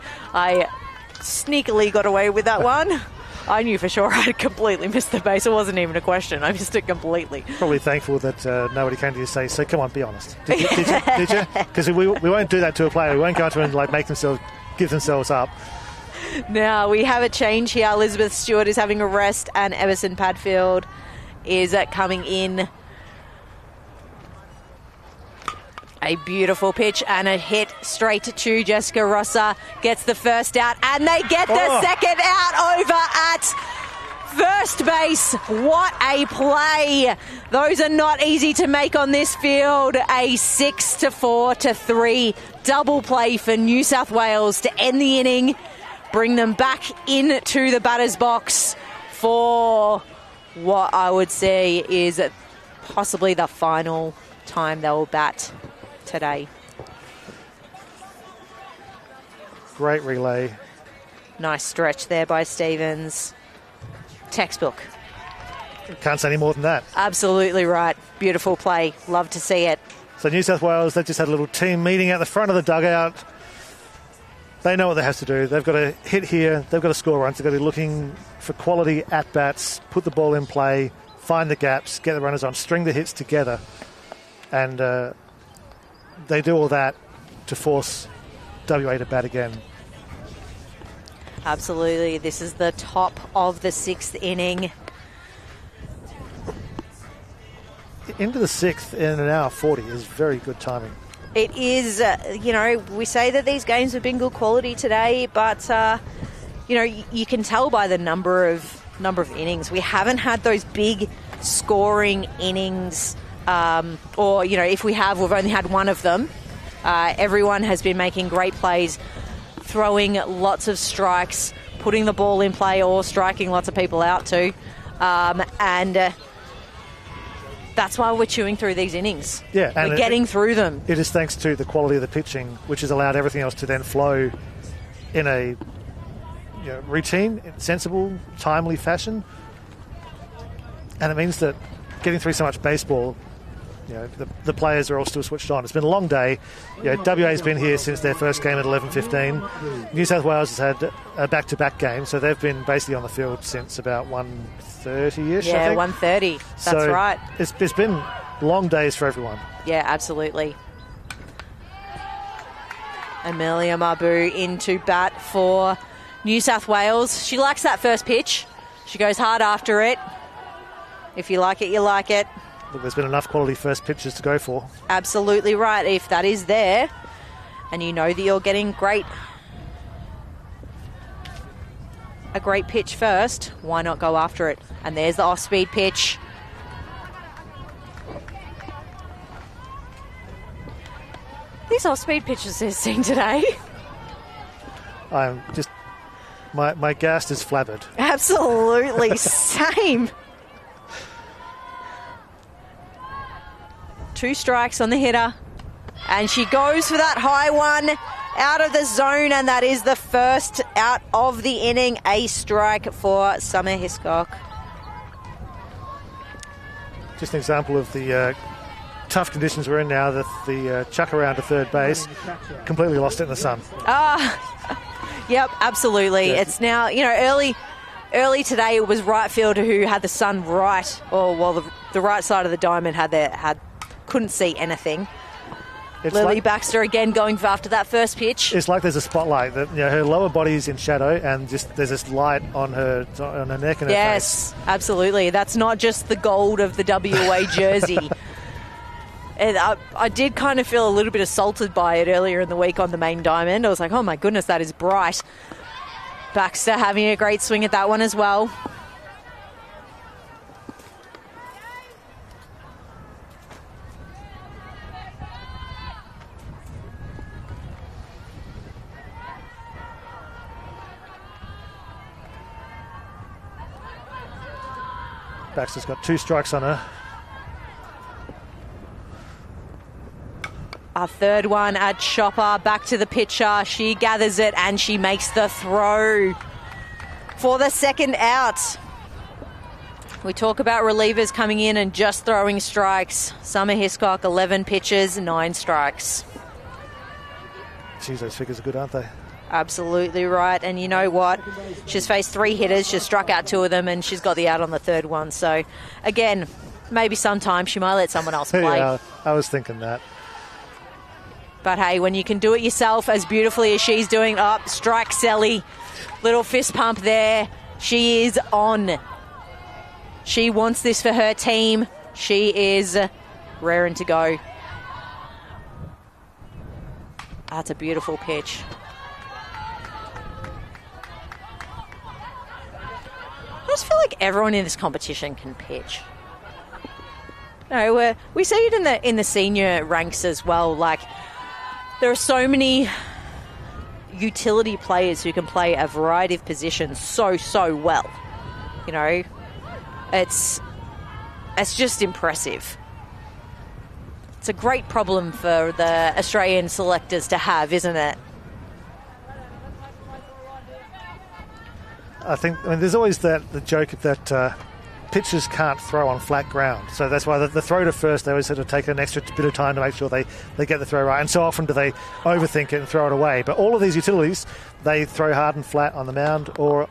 sneakily got away with that one. I knew for sure I'd completely missed the base. It wasn't even a question. I missed it completely. Probably thankful that nobody came to you and say, so come on, be honest. Did you? Because we won't do that to a player. We won't go to and give themselves up. Now we have a change here. Elizabeth Stewart is having a rest, and Everson Padfield is coming in. A beautiful pitch and a hit straight to Jessica Rosser. Gets the first out, and they get the second out over at first base. What a play. Those are not easy to make on this field. A 6-4-3 double play for New South Wales to end the inning. Bring them back into the batter's box for what I would say is possibly the final time they will bat today. Great relay. Nice stretch there by Stevens. Textbook. Can't say any more than that. Absolutely right. Beautiful play. Love to see it. So New South Wales, they've just had a little team meeting at the front of the dugout. They know what they have to do. They've got to hit here. They've got to score runs. They've got to be looking for quality at-bats, put the ball in play, find the gaps, get the runners on, string the hits together. And they do all that to force WA to bat again. Absolutely. This is the top of the 6th inning. Into the 6th in an hour 40 is very good timing. It is, we say that these games have been good quality today, but, you can tell by the number of innings. We haven't had those big scoring innings, or, if we have, we've only had one of them. Everyone has been making great plays, throwing lots of strikes, putting the ball in play, or striking lots of people out too. That's why we're chewing through these innings. Yeah, and we're getting through them. It is thanks to the quality of the pitching, which has allowed everything else to then flow in a routine, sensible, timely fashion. And it means that getting through so much baseball the players are all still switched on. It's been a long day. WA's been here since their first game at 11:15. New South Wales has had a back-to-back game, so they've been basically on the field since about 1:30ish. Yeah, I think. 1:30. That's right. It's been long days for everyone. Yeah, absolutely. Amelia Mabu into bat for New South Wales. She likes that first pitch. She goes hard after it. If you like it, you like it. Look, there's been enough quality first pitches to go for. Absolutely right. If that is there, and you know that you're getting a great pitch first, why not go after it? And there's the off-speed pitch. These off-speed pitches they're seeing today. I'm just... My gas is flabbered. Absolutely. Same. 2 strikes on the hitter. And she goes for that high one out of the zone. And that is the first out of the inning. A strike for Summer Hiscock. Just an example of the tough conditions we're in now. The chuck around to third base completely lost it in the sun. Yep, absolutely. Yeah. It's now, early today it was right fielder who had the sun right, the right side of the diamond couldn't see anything. Lily Baxter again going after that first pitch. It's like there's a spotlight that her lower body's in shadow, and just there's this light on her neck and her face. Yes, absolutely. That's not just the gold of the WA jersey. And I did kind of feel a little bit assaulted by it earlier in the week on the main diamond. I was like, oh my goodness, that is bright. Baxter having a great swing at that one as well. Baxter's got 2 strikes on her. Our third one at Chopper, back to the pitcher. She gathers it and she makes the throw for the second out. We talk about relievers coming in and just throwing strikes. Summer Hiscock, 11 pitches, 9 strikes. Geez, those figures are good, aren't they? Absolutely right. And you know what? She's faced 3 hitters. She's struck out 2 of them and she's got the out on the third one. So, again, maybe sometime she might let someone else play. Yeah, I was thinking that. But hey, when you can do it yourself as beautifully as she's doing, strike Sally. Little fist pump there. She is on. She wants this for her team. She is raring to go. That's a beautiful pitch. I just feel like everyone in this competition can pitch. No, we see it in the senior ranks as well. Like, there are so many utility players who can play a variety of positions so well. It's just impressive. It's a great problem for the Australian selectors to have, isn't it? There's always the joke that pitchers can't throw on flat ground. So that's why the throw to first, they always sort of take an extra bit of time to make sure they get the throw right. And so often do they overthink it and throw it away. But all of these utilities, they throw hard and flat on the mound or...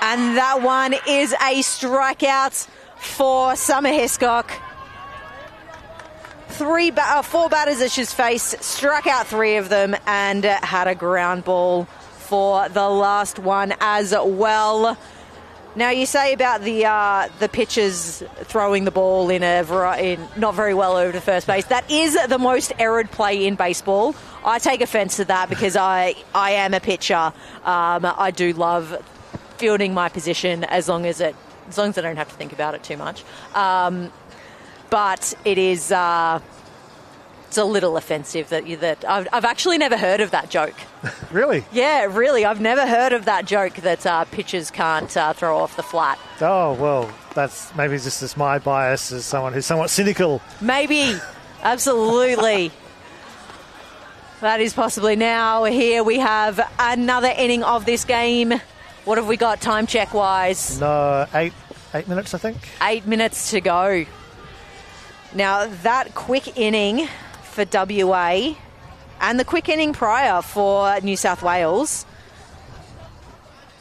And that one is a strikeout for Summer Hiscock. 4 batters that she's faced, struck out 3 of them and had a ground ball for the last one as well. Now, you say about the pitchers throwing the ball in not very well over to first base. That is the most errored play in baseball. I take offence to that because I am a pitcher. I do love fielding my position as long as I don't have to think about it too much. But it is it's a little offensive that I've actually never heard of that joke. Really? Yeah, really. I've never heard of that joke that pitchers can't throw off the flat. Oh, well, that's maybe just my bias as someone who's somewhat cynical. Maybe. Absolutely. That is possibly. Now here we have another inning of this game. What have we got time check-wise? No, 8 minutes, I think. 8 minutes to go. Now, that quick inning for WA and the quick inning prior for New South Wales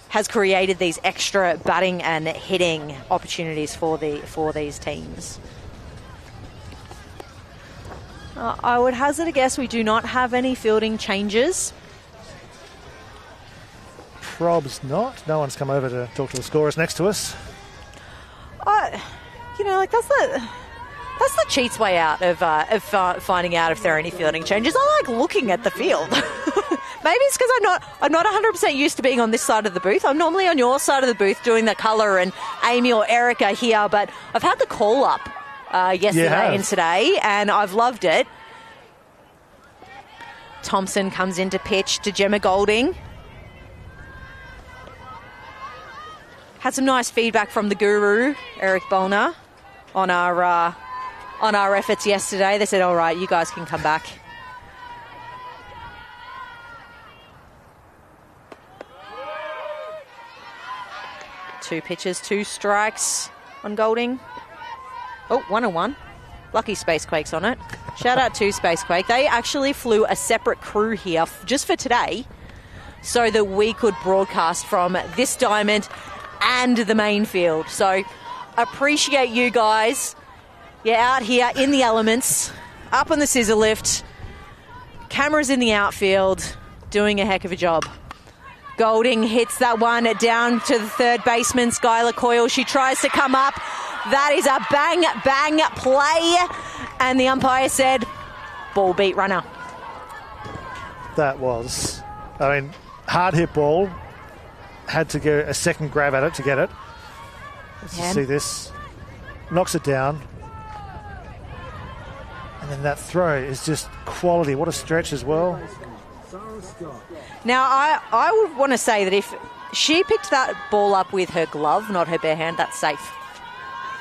has created these extra batting and hitting opportunities for these teams. I would hazard a guess we do not have any fielding changes. Probs not. No one's come over to talk to the scorers next to us. That's the cheats way out of finding out if there are any fielding changes. I like looking at the field. Maybe it's because I'm not 100% used to being on this side of the booth. I'm normally on your side of the booth doing the colour and Amy or Erica here, but I've had the call up yesterday and today, and I've loved it. Thompson comes into pitch to Gemma Golding. Had some nice feedback from the guru, Eric Bolner, on our efforts yesterday. They said, all right, you guys can come back. Two pitches, 2 strikes on Golding. Oh, 1-1. Lucky Spacequake's on it. Shout out to Spacequake. They actually flew a separate crew here just for today so that we could broadcast from this diamond and the main field. So appreciate you guys. You're out here in the elements, up on the scissor lift, cameras in the outfield, doing a heck of a job. Golding hits that one down to the third baseman, Skylar Coyle. She tries to come up. That is a bang, bang play. And the umpire said, ball beat runner. That was, hard hit ball. Had to go a second grab at it to get it. Let's see this. Knocks it down. And then that throw is just quality. What a stretch as well. Now, I would want to say that if she picked that ball up with her glove, not her bare hand, that's safe.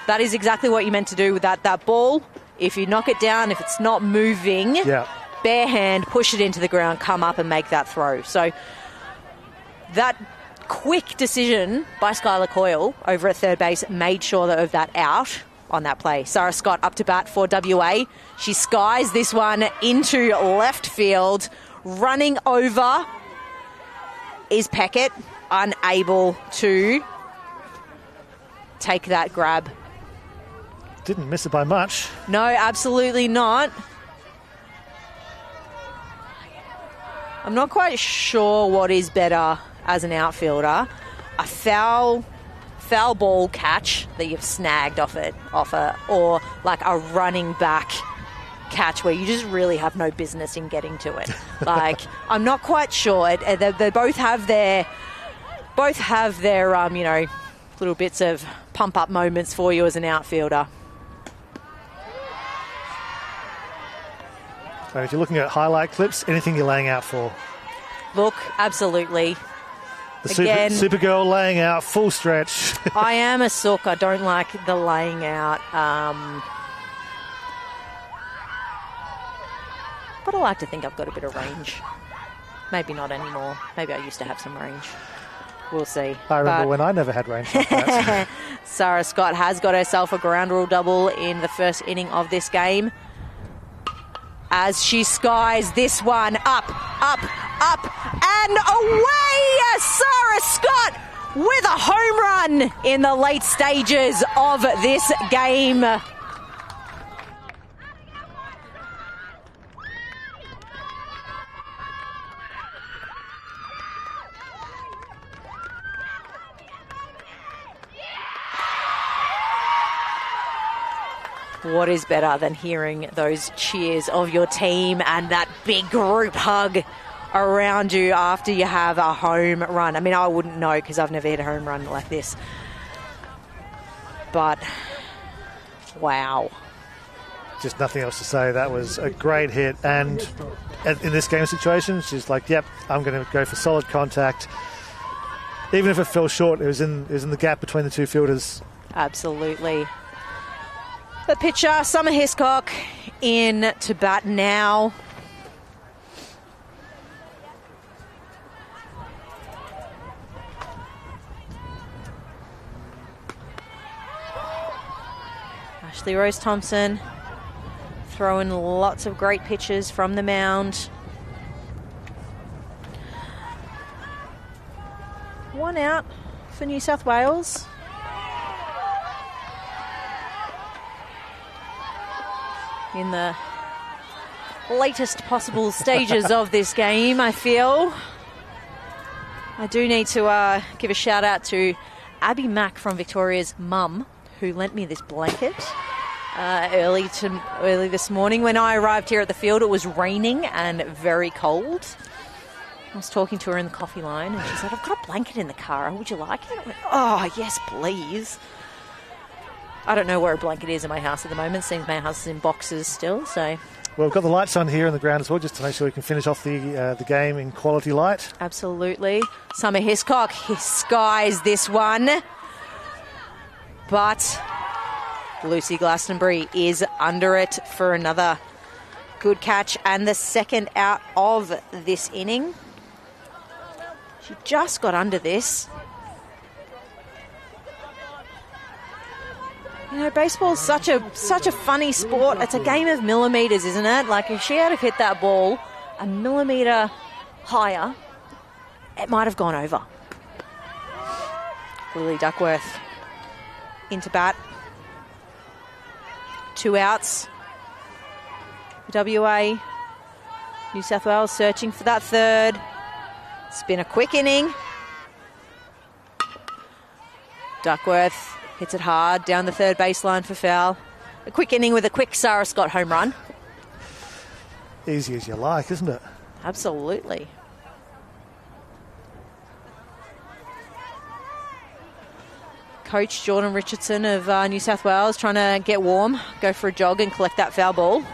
That is exactly what you meant to do with that ball. If you knock it down, if it's not moving, bare hand, push it into the ground, come up and make that throw. So that quick decision by Skylar Coyle over at third base made sure of that out on that play. Sarah Scott up to bat for WA. She skies this one into left field. Running over is Peckett, unable to take that grab. Didn't miss it by much. No, absolutely not. I'm not quite sure what is better as an outfielder. A foul ball catch that you've snagged or like a running back catch where you just really have no business in getting to it. Like, I'm not quite sure. They both have their little bits of pump up moments for you as an outfielder. So if you're looking at highlight clips, anything you're laying out for? Look, absolutely. The Again, Supergirl laying out, full stretch. I am a sook. I don't like the laying out. But I like to think I've got a bit of range. Maybe not anymore. Maybe I used to have some range. We'll see. I remember when I never had range like that. Sarah Scott has got herself a ground rule double in the first inning of this game. As she skies this one up, and away! Sarah Scott with a home run in the late stages of this game. What is better than hearing those cheers of your team and that big group hug around you after you have a home run? I mean, I wouldn't know because I've never hit a home run like this. But, wow. Just nothing else to say. That was a great hit. And in this game situation, she's like, yep, I'm going to go for solid contact. Even if it fell short, it was in the gap between the two fielders. Absolutely. The pitcher, Summer Hiscock, in to bat now. Ashley Rose Thompson throwing lots of great pitches from the mound. 1 out for New South Wales. In the latest possible stages of this game, I feel. I do need to give a shout out to Abby Mack from Victoria's mum, who lent me this blanket early this morning. When I arrived here at the field, it was raining and very cold. I was talking to her in the coffee line, and she said, "I've got a blanket in the car. Would you like it?" I went, "Oh, yes, please." I don't know where a blanket is in my house at the moment. Seems my house is in boxes still, so... Well, we've got the lights on here in the ground as well, just to make sure we can finish off the game in quality light. Absolutely. Summer Hiscock, he skies this one. But Lucy Glastonbury is under it for another good catch and the second out of this inning. She just got under this. You know, baseball's such a funny sport. It's a game of millimetres, isn't it? Like, if she had to hit that ball a millimetre higher, it might have gone over. Lily Duckworth into bat. 2 outs. WA, New South Wales searching for that third. It's been a quick inning. Duckworth hits it hard down the third baseline for foul. A quick inning with a quick Sarah Scott home run. Easy as you like, isn't it? Absolutely. Coach Jordan Richardson of New South Wales trying to get warm, go for a jog and collect that foul ball.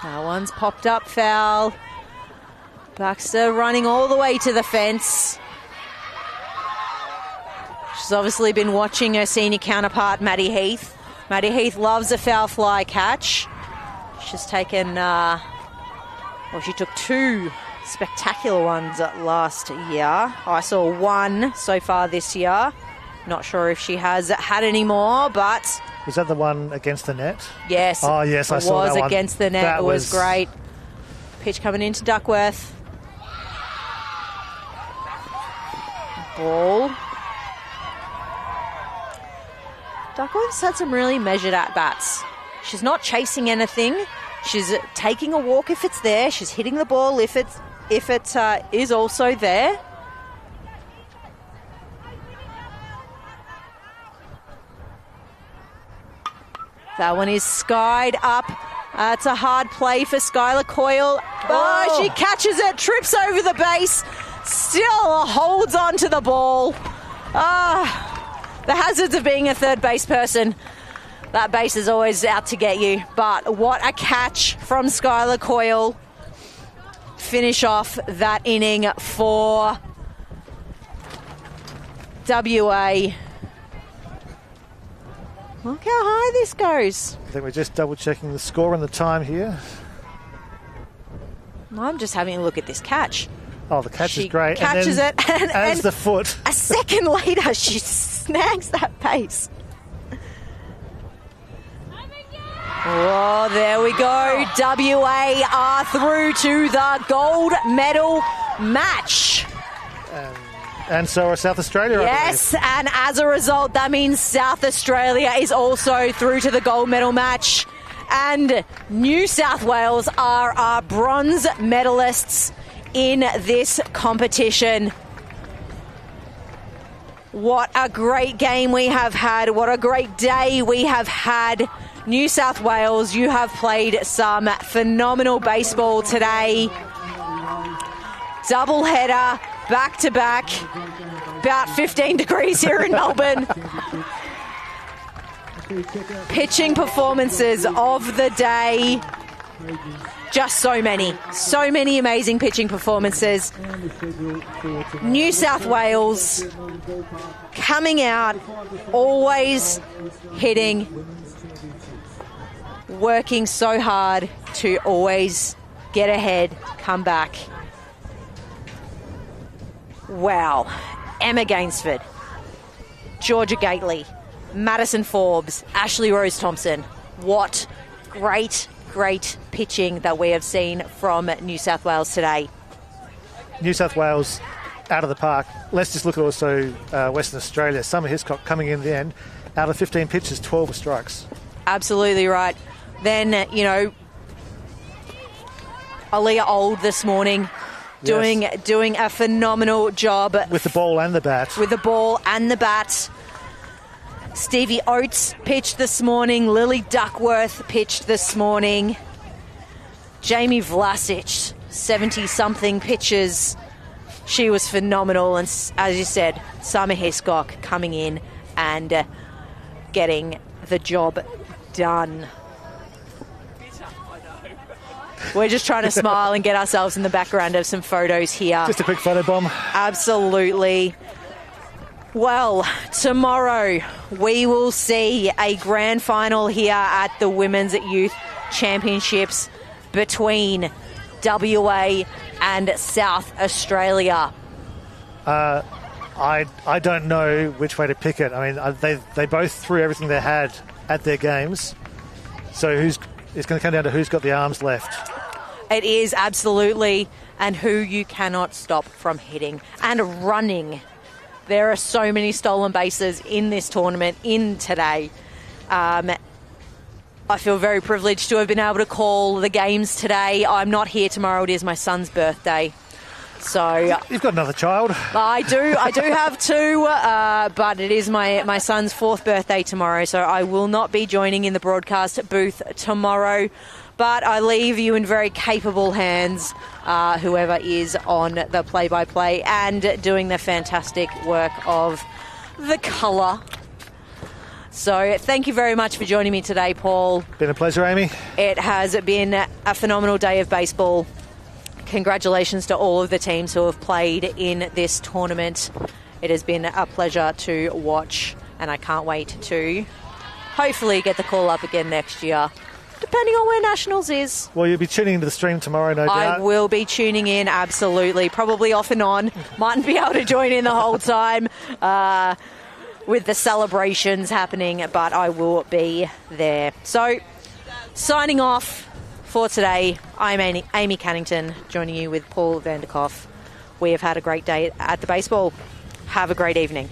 That one's popped up, foul. Baxter running all the way to the fence. She's obviously been watching her senior counterpart, Maddie Heath. Maddie Heath loves a foul fly catch. She's taken, she took 2 spectacular ones last year. I saw 1 so far this year. Not sure if she has had any more, but... Was that the one against the net? Yes. Oh, yes, I saw that one. It was against the net. That it was great. Pitch coming into Duckworth. Ball. Duckworth's had some really measured at-bats. She's not chasing anything. She's taking a walk if it's there. She's hitting the ball if it is also there. That one is skied up. It's a hard play for Skylar Coyle. Oh, she catches it, trips over the base, still holds on to the ball. The hazards of being a third base person. That base is always out to get you. But what a catch from Skylar Coyle. Finish off that inning for WA. Look how high this goes. I think we're just double-checking the score and the time here. I'm just having a look at this catch. Oh, the catch is great. Catches it. And as the foot. A second later, she snags that pace. Oh, there we go. WA are through to the gold medal match. And so are South Australia. Yes, and as a result, that means South Australia is also through to the gold medal match. And New South Wales are our bronze medalists in this competition. What a great game we have had. What a great day we have had. New South Wales, you have played some phenomenal baseball today. Doubleheader, back-to-back, about 15 degrees here in Melbourne. Pitching performances of the day. Just so many amazing pitching performances. New South Wales coming out, always hitting, working so hard to always get ahead, come back. Wow. Emma Gainsford, Georgia Gately, Madison Forbes, Ashley Rose Thompson. What great pitching that we have seen from New South Wales today. New South Wales out of the park. Let's just look at also Western Australia. Summer Hiscock coming in the end. Out of 15 pitches, 12 were strikes. Absolutely right. Then, Aaliyah Old this morning doing a phenomenal job. With the ball and the bat. With the ball and the bat. Stevie Oates pitched this morning. Lily Duckworth pitched this morning. Jamie Vlasic, 70-something pitches. She was phenomenal. And as you said, Summer Hiscock coming in and getting the job done. We're just trying to smile and get ourselves in the background of some photos here. Just a quick photo bomb. Absolutely. Well, tomorrow we will see a grand final here at the Women's Youth Championships between WA and South Australia. I don't know which way to pick it. I mean, they both threw everything they had at their games. So it's going to come down to who's got the arms left. It is, absolutely, and who you cannot stop from hitting and running. There are so many stolen bases in this tournament, in today. I feel very privileged to have been able to call the games today. I'm not here tomorrow. It is my son's birthday. So you've got another child. I do have two, but it is my son's 4th birthday tomorrow, so I will not be joining in the broadcast booth tomorrow. But I leave you in very capable hands, whoever is on the play-by-play and doing the fantastic work of the colour. So thank you very much for joining me today, Paul. Been a pleasure, Amy. It has been a phenomenal day of baseball. Congratulations to all of the teams who have played in this tournament. It has been a pleasure to watch, and I can't wait to hopefully get the call up again next year, depending on where Nationals is. Well, you'll be tuning into the stream tomorrow, no doubt. I will be tuning in, absolutely. Probably off and on. Mightn't be able to join in the whole time with the celebrations happening, but I will be there. So, signing off for today, I'm Amy Cannington, joining you with Paul Vanderkoff. We have had a great day at the baseball. Have a great evening.